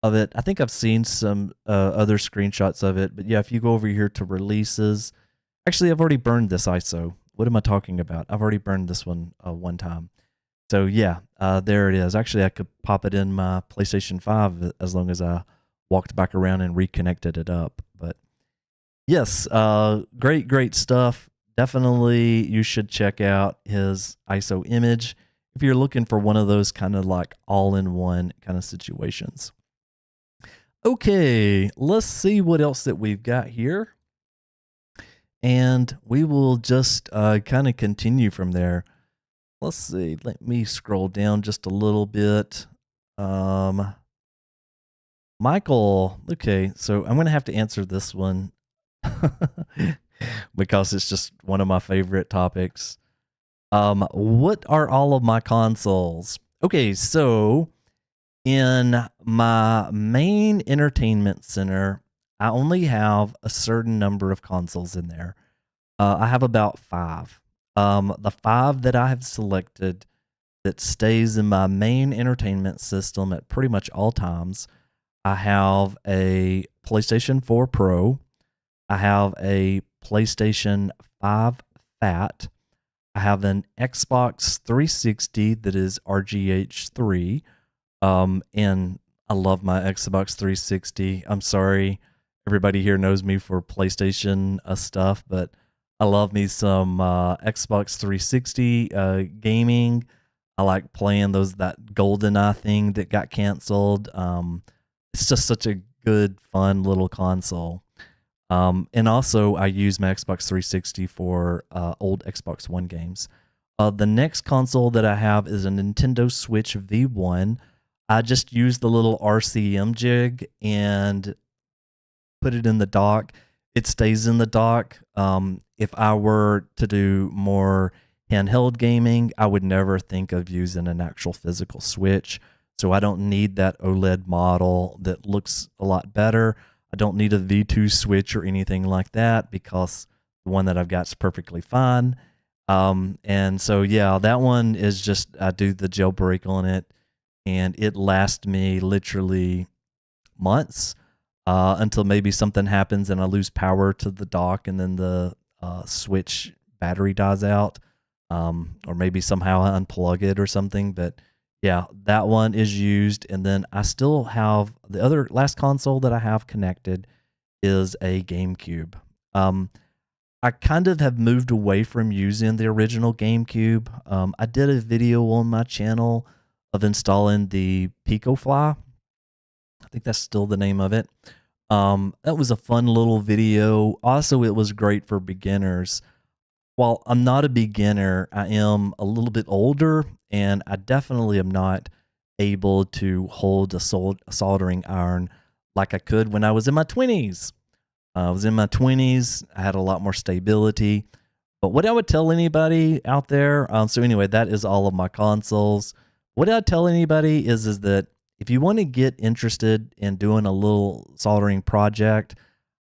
of it. I think I've seen some other screenshots of it, but yeah, if you go over here to releases, actually, I've already burned this ISO. What am I talking about? I've already burned this one time. So yeah, there it is. Actually, I could pop it in my PlayStation 5 as long as I walked back around and reconnected it up. But yes, great stuff. Definitely, you should check out his ISO image if you're looking for one of those kind of like all-in-one kind of situations. Okay, let's see what else that we've got here. And we will just kind of continue from there. Let's see. Let me scroll down just a little bit. Michael, okay, so I'm going to have to answer this one because it's just one of my favorite topics. What are all of my consoles? Okay, so in my main entertainment center, I only have a certain number of consoles in there. I have about 5. The 5 that I have selected that stays in my main entertainment system at pretty much all times. I have a PlayStation 4 Pro. I have a PlayStation 5 Fat. I have an Xbox 360 that is RGH3. And I love my Xbox 360. I'm sorry, everybody here knows me for PlayStation stuff, but I love me some Xbox 360 gaming. I like playing that GoldenEye thing that got canceled. It's just such a good, fun little console. And also, I use my Xbox 360 for old Xbox One games. The next console that I have is a Nintendo Switch V1. I just used the little RCM jig and put it in the dock. It stays in the dock. If I were to do more handheld gaming, I would never think of using an actual physical Switch. So I don't need that OLED model that looks a lot better. I don't need a V2 Switch or anything like that because the one that I've got is perfectly fine. And so, yeah, that one is just, I do the jailbreak on it, and it lasts me literally months until maybe something happens and I lose power to the dock and then the Switch battery dies out, or maybe somehow I unplug it or something. But yeah, that one is used. And then I still have the other last console that I have connected is a GameCube. I kind of have moved away from using the original GameCube. I did a video on my channel of installing the PicoFly. I think that's still the name of it. That was a fun little video. Also, it was great for beginners. While I'm not a beginner, I am a little bit older, and I definitely am not able to hold a soldering iron like I could when I was in my 20s. I was in my 20s. I had a lot more stability. But what I would tell anybody out there, so anyway, that is all of my consoles. What I'd tell anybody is that if you want to get interested in doing a little soldering project,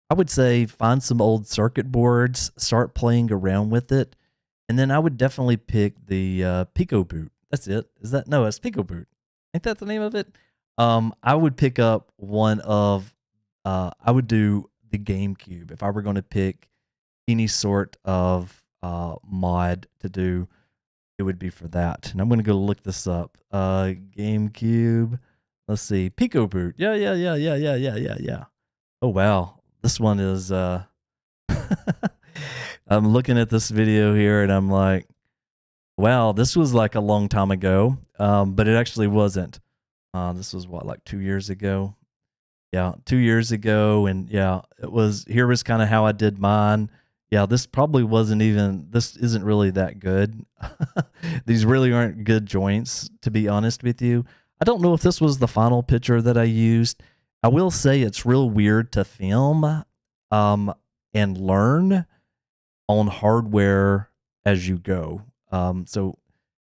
I would say find some old circuit boards, start playing around with it, and then I would definitely pick the Pico Boot. That's it. Is that no? It's Pico Boot. Ain't that the name of it? I would pick up one of. I would do the GameCube if I were going to pick any sort of mod to do. It would be for that, and I'm going to go look this up. GameCube. Let's see. Pico Boot. Yeah. Oh wow. This one is I'm looking at this video here and I'm like, wow, this was like a long time ago. But it actually wasn't. This was what, like 2 years ago? Yeah, 2 years ago. And yeah, here was kind of how I did mine. Yeah, this isn't really that good. These really aren't good joints, to be honest with you. I don't know if this was the final picture that I used. I will say it's real weird to film and learn on hardware as you go. So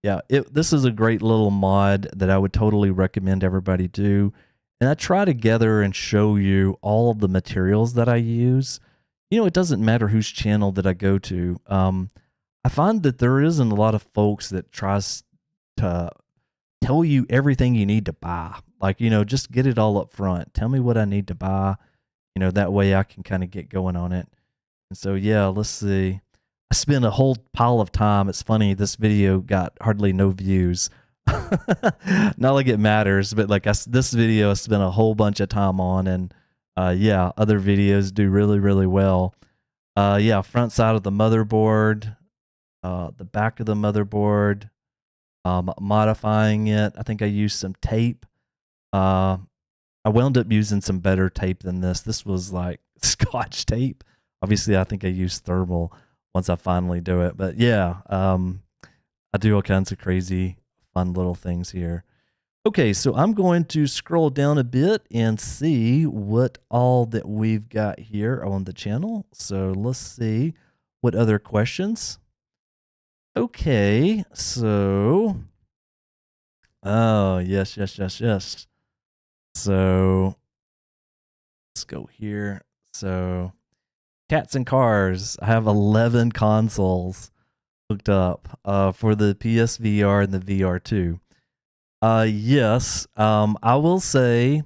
yeah, this is a great little mod that I would totally recommend everybody do. And I try to gather and show you all of the materials that I use. You know, it doesn't matter whose channel that I go to. I find that there isn't a lot of folks that tries to tell you everything you need to buy. Like, just get it all up front. Tell me what I need to buy. That way I can kind of get going on it. And so, yeah, let's see. I spent a whole pile of time. It's funny, this video got hardly no views. Not like it matters, but like this video I spent a whole bunch of time on, and yeah, other videos do really, really well. Yeah, front side of the motherboard, the back of the motherboard, modifying it. I think I used some tape. I wound up using some better tape than this. This was like Scotch tape. Obviously, I think I used thermal once I finally do it. But yeah, I do all kinds of crazy, fun little things here. Okay, so I'm going to scroll down a bit and see what all that we've got here on the channel. So let's see what other questions. Okay, so, oh, yes. So let's go here. So cats and cars. I have 11 consoles hooked up for the PSVR and the VR2. Yes, I will say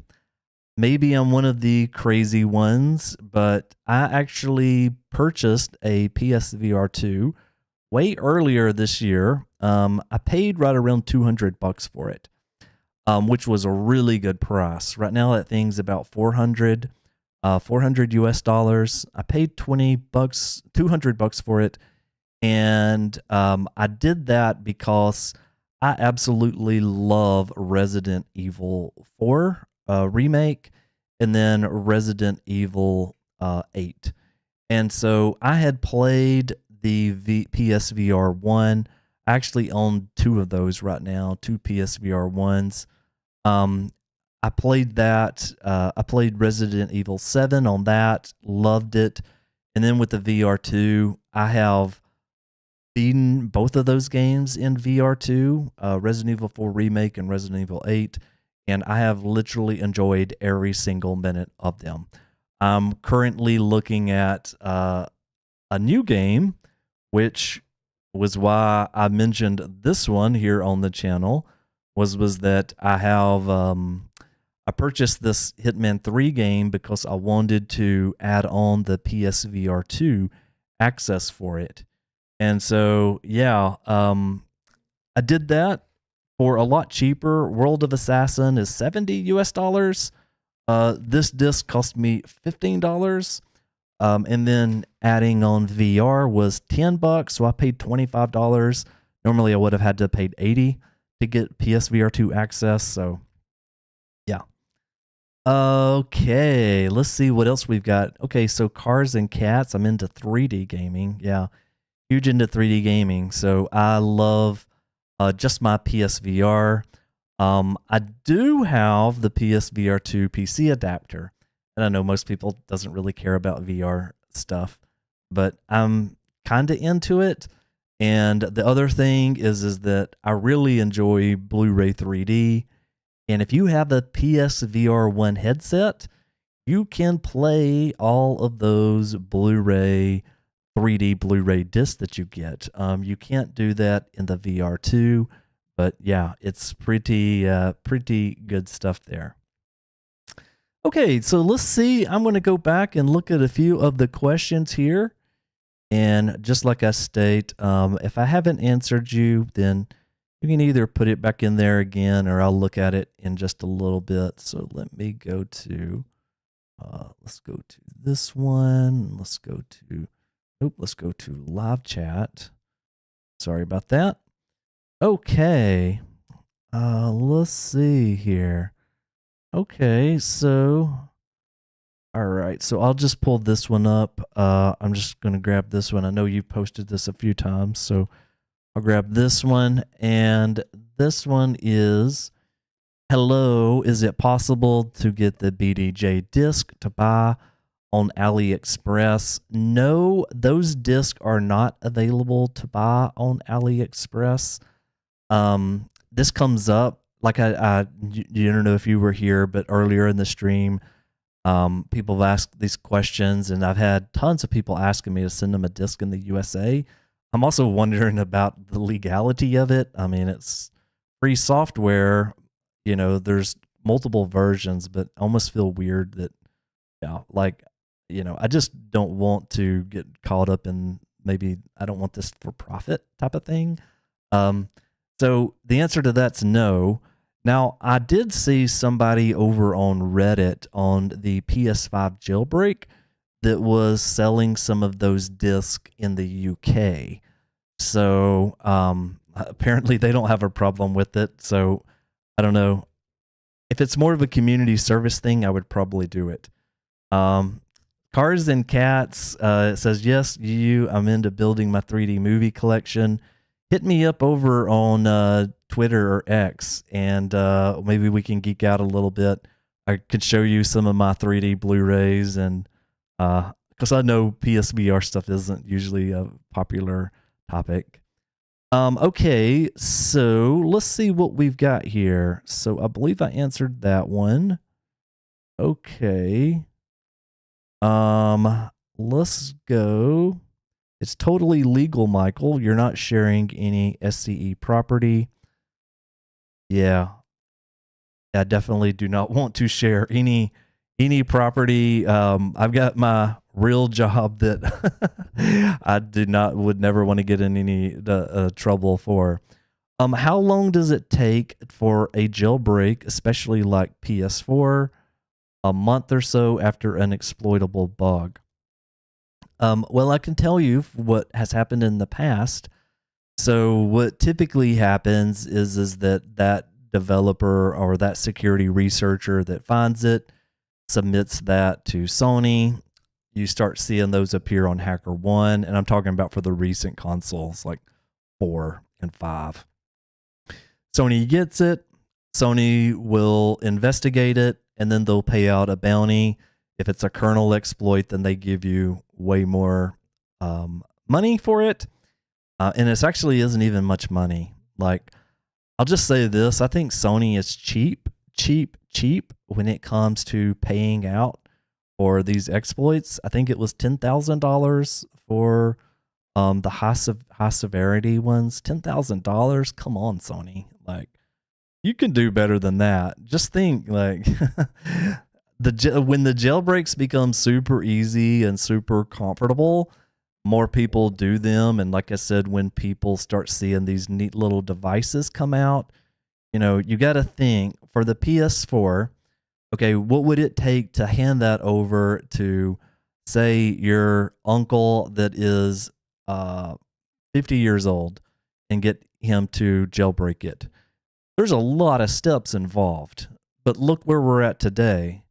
maybe I'm one of the crazy ones, but I actually purchased a PSVR2 way earlier this year. I paid right around $200 for it. Which was a really good price. Right now that thing's about 400 US dollars. I paid $200 for it. And I did that because I absolutely love Resident Evil 4 remake and then Resident Evil 8. And so I had played the PSVR 1. I actually own 2 of those right now, 2 PSVR 1s. I played that. I played Resident Evil 7 on that, loved it. And then with the VR2, I have beaten both of those games in VR2, Resident Evil 4 Remake and Resident Evil 8, and I have literally enjoyed every single minute of them. I'm currently looking at a new game, which was why I mentioned this one here on the channel, was that I have I purchased this Hitman 3 game because I wanted to add on the PSVR 2 access for it. And so, yeah, I did that for a lot cheaper. World of Assassin is 70 US dollars. This disc cost me $15. And then adding on VR was $10, so I paid $25. Normally I would have had to have paid $80 to get PSVR 2 access, so yeah. Okay, let's see what else we've got. Okay, so cars and cats. I'm into 3D gaming. Yeah, huge into 3D gaming. So I love just my PSVR. I do have the PSVR 2 PC adapter. And I know most people doesn't really care about VR stuff, but I'm kind of into it. And the other thing is that I really enjoy Blu-ray 3D. And if you have the PSVR 1 headset, you can play all of those Blu-ray 3D Blu-ray discs that you get. You can't do that in the VR 2, but yeah, it's pretty good stuff there. Okay, so let's see. I'm going to go back and look at a few of the questions here. And just like I state, if I haven't answered you, then you can either put it back in there again, or I'll look at it in just a little bit. So let me go to, let's go to this one. Let's go to live chat. Sorry about that. Okay, let's see here. Okay, so, all right, so I'll just pull this one up. I'm just going to grab this one. I know you've posted this a few times, so I'll grab this one. And this one is, hello, is it possible to get the BDJ disc to buy on AliExpress? No, those discs are not available to buy on AliExpress. This comes up. Like you don't know if you were here, but earlier in the stream, people have asked these questions, and I've had tons of people asking me to send them a disc in the USA. I'm also wondering about the legality of it. I mean, it's free software, there's multiple versions, but I almost feel weird that, like, I just don't want to get caught up in, maybe I don't want this for profit type of thing. So the answer to that's no. Now, I did see somebody over on Reddit on the PS5 Jailbreak that was selling some of those discs in the UK. So apparently they don't have a problem with it. So I don't know. If it's more of a community service thing, I would probably do it. Cars and Cats, it says, yes, I'm into building my 3D movie collection. Hit me up over on Twitter or X, and maybe we can geek out a little bit. I could show you some of my 3D Blu-rays, and because I know PSVR stuff isn't usually a popular topic. Okay, so let's see what we've got here. So I believe I answered that one. Okay. Let's go. It's totally legal, Michael. You're not sharing any SCE property. Yeah. I definitely do not want to share any property. I've got my real job that I would never want to get in any trouble for. How long does it take for a jailbreak, especially like PS4? A month or so after an exploitable bug. Well, I can tell you what has happened in the past. So what typically happens is that developer or that security researcher that finds it submits that to Sony. You start seeing those appear on HackerOne, and I'm talking about for the recent consoles like 4 and 5. Sony gets it. Sony will investigate it, and then they'll pay out a bounty. If it's a kernel exploit, then they give you way more money for it. And it actually isn't even much money. Like, I'll just say this. I think Sony is cheap when it comes to paying out for these exploits. I think it was $10,000 for the high severity ones. $10,000? Come on, Sony. Like, you can do better than that. Just think, like, when the jailbreaks become super easy and super comfortable, more people do them. And like I said, when people start seeing these neat little devices come out, you got to think for the PS4, okay, what would it take to hand that over to, say, your uncle that is 50 years old and get him to jailbreak it? There's a lot of steps involved, but look where we're at today.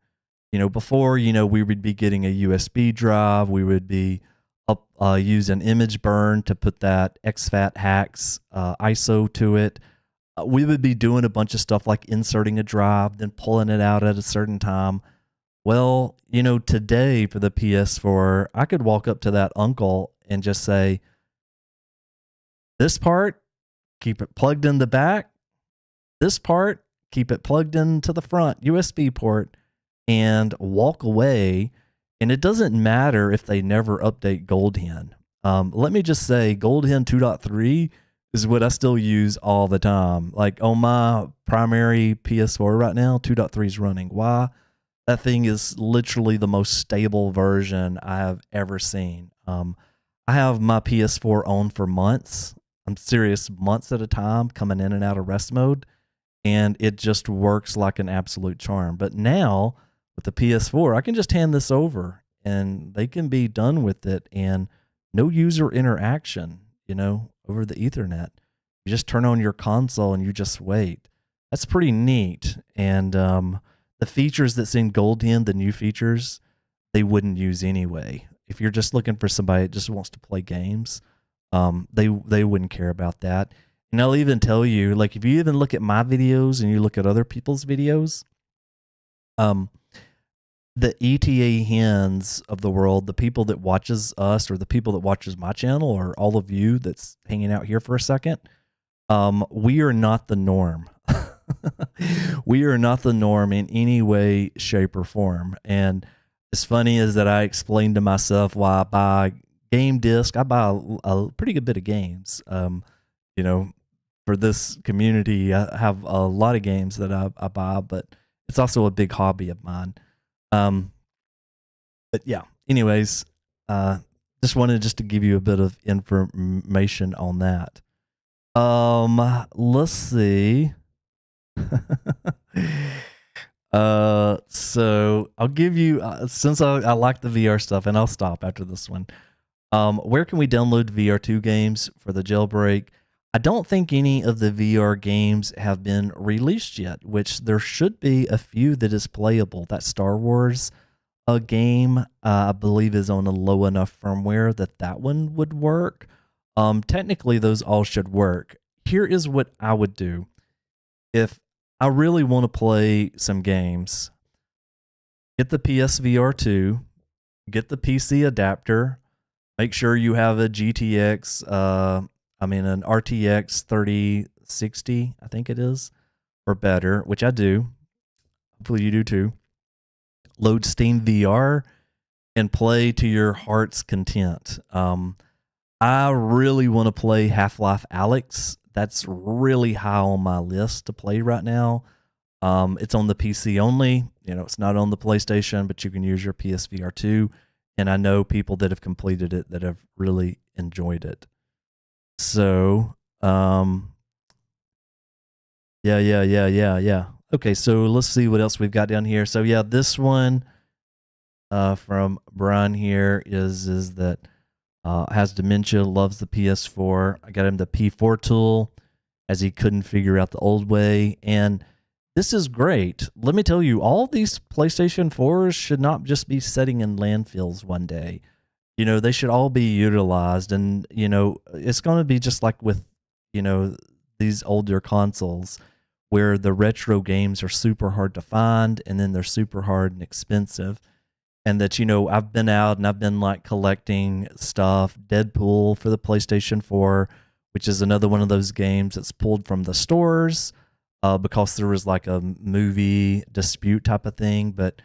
Before, we would be getting a USB drive. We would be using image burn to put that exFAT hacks ISO to it. We would be doing a bunch of stuff like inserting a drive, then pulling it out at a certain time. Well, today for the PS4, I could walk up to that uncle and just say, this part, keep it plugged in the back. This part, keep it plugged into the front USB port, and walk away. And it doesn't matter if they never update Goldhen. Let me just say, Goldhen 2.3 is what I still use all the time. Like on my primary PS4 right now, 2.3 is running. Why? That thing is literally the most stable version I have ever seen. I have my PS4 on for months. I'm serious, months at a time, coming in and out of rest mode. And it just works like an absolute charm. But now with the PS4, I can just hand this over and they can be done with it, and no user interaction, over the Ethernet. You just turn on your console and you just wait. That's pretty neat. And the features that's in Goldhen, the new features, they wouldn't use anyway. If you're just looking for somebody that just wants to play games, they wouldn't care about that. And I'll even tell you, like, if you even look at my videos and you look at other people's videos, the ETA hens of the world, the people that watches us or the people that watches my channel or all of you that's hanging out here for a second, we are not the norm. We are not the norm in any way, shape, or form. And as funny as that, I explained to myself why I buy game disc. I buy a pretty good bit of games, for this community. I have a lot of games that I buy, but it's also a big hobby of mine. But yeah, anyways, just wanted to give you a bit of information on that. Let's see. So I'll give you, since I like the VR stuff, and I'll stop after this one. Where can we download VR2 games for the jailbreak? I don't think any of the VR games have been released yet, which there should be a few that is playable. That Star Wars game, I believe, is on a low enough firmware that one would work. Technically, those all should work. Here is what I would do. If I really want to play some games, get the PSVR 2, get the PC adapter, make sure you have a GTX, an RTX 3060, I think it is, or better, which I do. Hopefully you do too. Load Steam VR and play to your heart's content. I really want to play Half-Life Alyx. That's really high on my list to play right now. It's on the PC only. It's not on the PlayStation, but you can use your PSVR 2. And I know people that have completed it that have really enjoyed it. So, yeah. Okay, so let's see what else we've got down here. So yeah, this one from Brian here is that has dementia, loves the PS4. I got him the P4 tool as he couldn't figure out the old way. And this is great. Let me tell you, all these PlayStation 4s should not just be sitting in landfills one day. They should all be utilized. And, it's going to be just like with, these older consoles where the retro games are super hard to find and then they're super hard and expensive. And that, I've been out and I've been like collecting stuff, Deadpool for the PlayStation 4, which is another one of those games that's pulled from the stores because there was like a movie dispute type of thing. But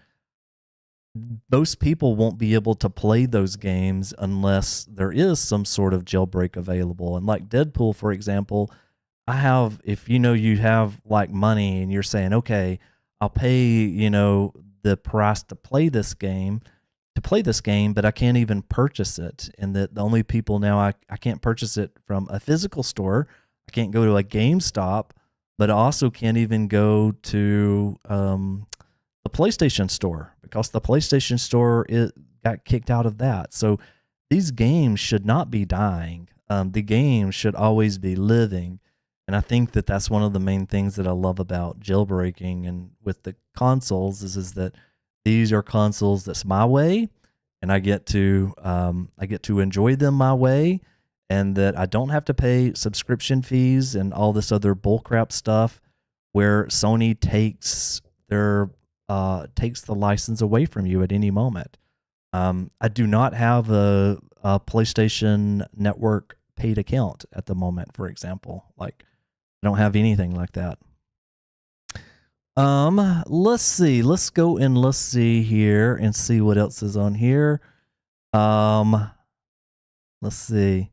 most people won't be able to play those games unless there is some sort of jailbreak available. And like Deadpool, for example, if you have like money and you're saying, okay, I'll pay, the price to play this game, but I can't even purchase it. And that the only people now I can't purchase it from a physical store. I can't go to a GameStop, but I also can't even go to the PlayStation Store because the PlayStation Store got kicked out of that. So these games should not be dying. The games should always be living. And I think that that's one of the main things that I love about jailbreaking and with the consoles is that these are consoles that's my way, and I get to enjoy them my way, and that I don't have to pay subscription fees and all this other bullcrap stuff where Sony takes the license away from you at any moment. I do not have a PlayStation Network paid account at the moment, for example. Like, I don't have anything like that. Let's see. Let's go and let's see here and see what else is on here. Let's see.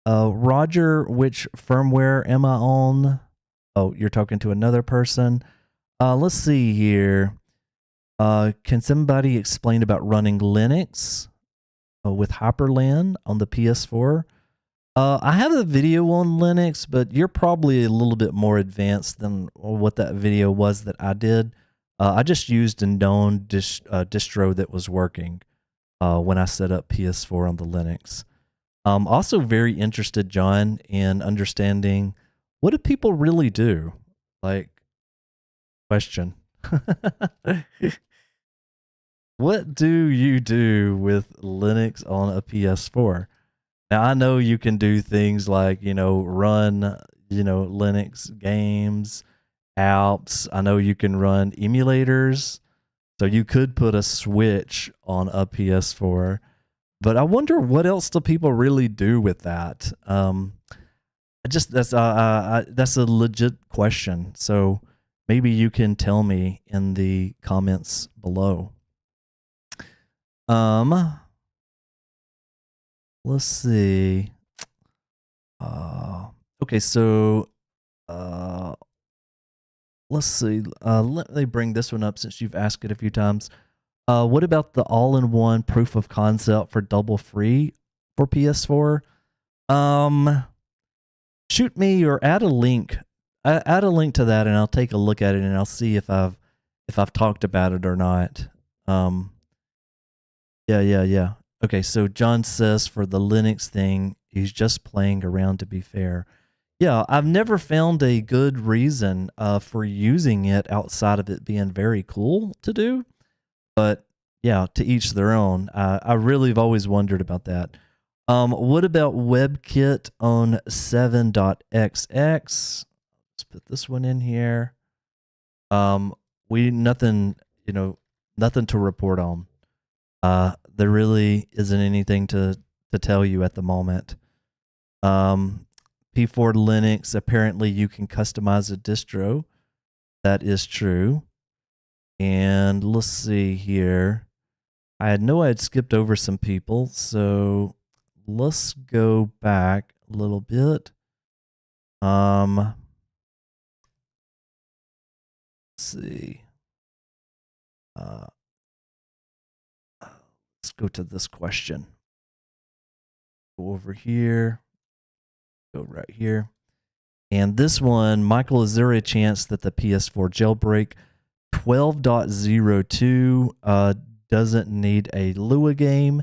Roger, which firmware am I on? Oh, you're talking to another person. Let's see here. Can somebody explain about running Linux with Hyperland on the PS4? I have a video on Linux, but you're probably a little bit more advanced than what that video was that I did. I just used a known distro that was working when I set up PS4 on the Linux. I'm also very interested, John, in understanding what do people really do? Like, question. What do you do with Linux on a PS4? Now, I know you can do things like, run, Linux games, apps. I know you can run emulators. So you could put a Switch on a PS4. But I wonder what else do people really do with that? That's a legit question. So maybe you can tell me in the comments below. let's see. Okay, so let's see. Let me bring this one up since you've asked it a few times. What about the all-in-one proof of concept for double free for PS4? Shoot me or add a link. Add a link to that, and I'll take a look at it, and I'll see if I've talked about it or not. Yeah. Okay, so John says for the Linux thing, he's just playing around to be fair. Yeah, I've never found a good reason for using it outside of it being very cool to do. But yeah, to each their own. I really have always wondered about that. What about WebKit on 7.xx? Let's put this one in here. Nothing to report on. There really isn't anything to tell you at the moment. P4 Linux, apparently you can customize a distro. That is true. And let's see here. I know I had skipped over some people, so let's go back a little bit. Let's see. Let's go to this question. Go over here. Go right here. And this one, Michael, is there a chance that the PS4 jailbreak 12.02 doesn't need a Lua game?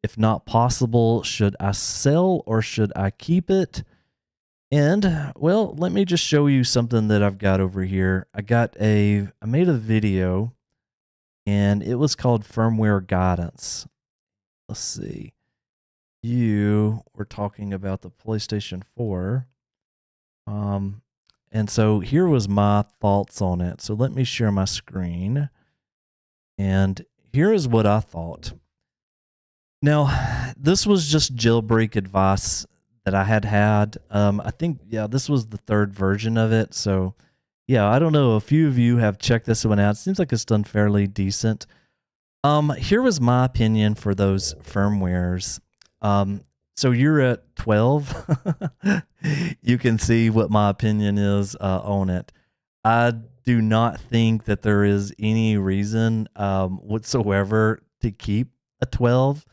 If not possible, should I sell or should I keep it? And, well, let me just show you something that I've got over here. I made a video, and it was called Firmware Guidance. Let's see. You were talking about the PlayStation 4. And so here was my thoughts on it. So let me share my screen. And here is what I thought. Now, this was just jailbreak advice that I had. I think, yeah, this was the third version of it. So, yeah, I don't know. A few of you have checked this one out. It seems like it's done fairly decent. Here was my opinion for those firmwares. So you're at 12. You can see what my opinion is on it. I do not think that there is any reason whatsoever to keep a 12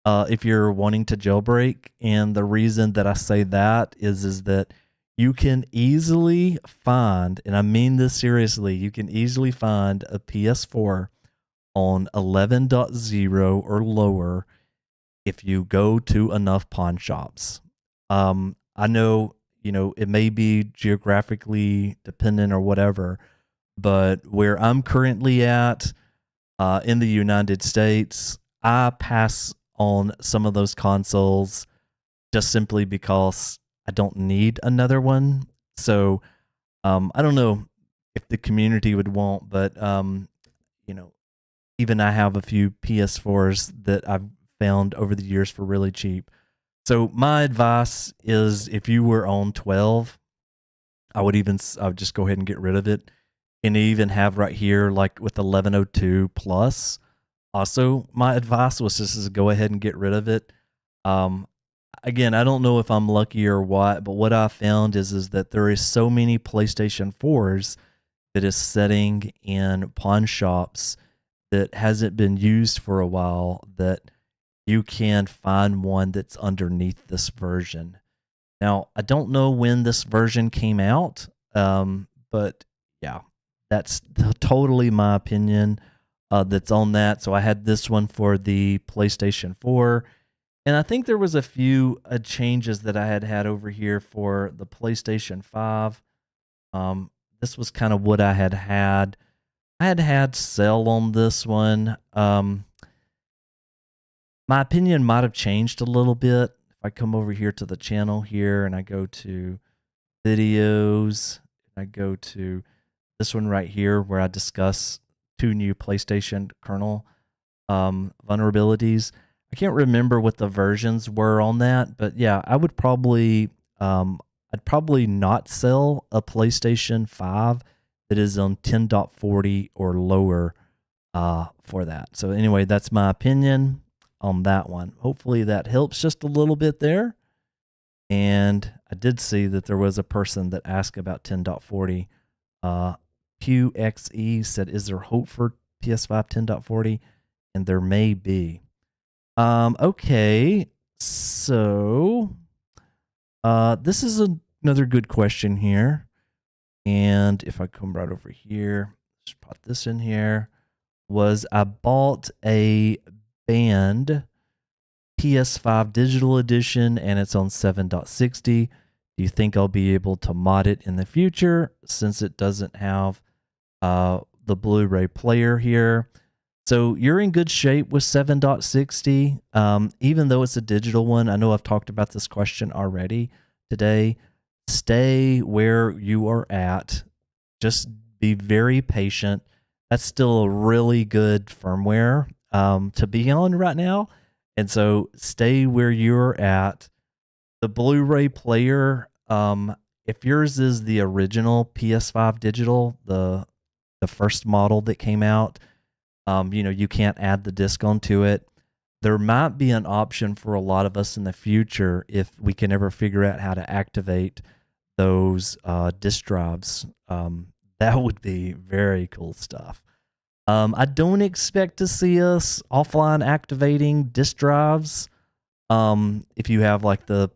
if you're wanting to jailbreak. And the reason that I say that is that you can easily find, and I mean this seriously, you can easily find a PS4 on 11.0 or lower if you go to enough pawn shops. I know, it may be geographically dependent or whatever, but where I'm currently at in the United States, I pass on some of those consoles just simply because I don't need another one. So I don't know if the community would want, but even I have a few PS4s that I've found over the years for really cheap. So my advice is if you were on 12, I would just go ahead and get rid of it. And even have right here, like with 1102 plus, also my advice was just to go ahead and get rid of it. Again, I don't know if I'm lucky or what, but what I found is that there is so many PlayStation 4s that is sitting in pawn shops that hasn't been used for a while that you can find one that's underneath this version. Now, I don't know when this version came out, but yeah, that's totally my opinion that's on that. So I had this one for the PlayStation 4. And I think there was a few changes that I had over here for the PlayStation 5. This was kind of what I had. I had sell on this one. My opinion might have changed a little bit. If I come over here to the channel here and I go to videos, I go to this one right here where I discuss 2 new PlayStation kernel vulnerabilities. I can't remember what the versions were on that, but yeah, I would probably I'd probably not sell a PlayStation 5 that is on 10.40 or lower for that. So anyway, that's my opinion. on that one. Hopefully that helps just a little bit there. And I did see that there was a person that asked about 10.40. QXE said, is there hope for PS5 10.40? And there may be. Okay, so this is another good question here. And if I come right over here, just put this in here, was I bought a band PS5 digital edition and it's on 7.60. Do you think I'll be able to mod it in the future since it doesn't have the Blu-ray player here? So you're in good shape with 7.60, even though it's a digital one. I know I've talked about this question already today. Stay where you are at. Just be very patient. That's still a really good firmware to be on right now. And so stay where you're at. The Blu-ray player, if yours is the original PS5 digital, the first model that came out, you can't add the disc onto it. There might be an option for a lot of us in the future if we can ever figure out how to activate those disk drives. That would be very cool stuff. I don't expect to see us offline activating disk drives. If you have like the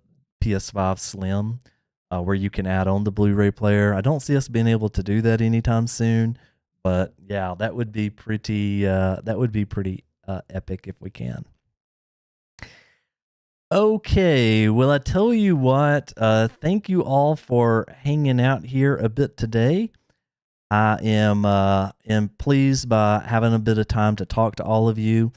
PS5 Slim, where you can add on the Blu-ray player, I don't see us being able to do that anytime soon. But yeah, that would be pretty. Epic if we can. Okay, well, I tell you what. Thank you all for hanging out here a bit today. I am pleased by having a bit of time to talk to all of you.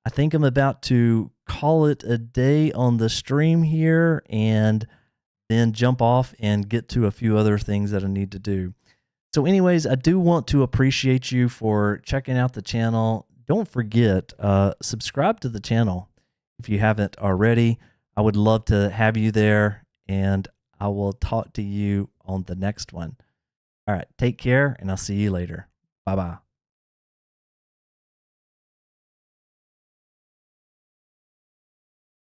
I think I'm about to call it a day on the stream here and then jump off and get to a few other things that I need to do. So anyways, I do want to appreciate you for checking out the channel. Don't forget, subscribe to the channel if you haven't already. I would love to have you there, and I will talk to you on the next one. All right, take care, and I'll see you later. Bye-bye.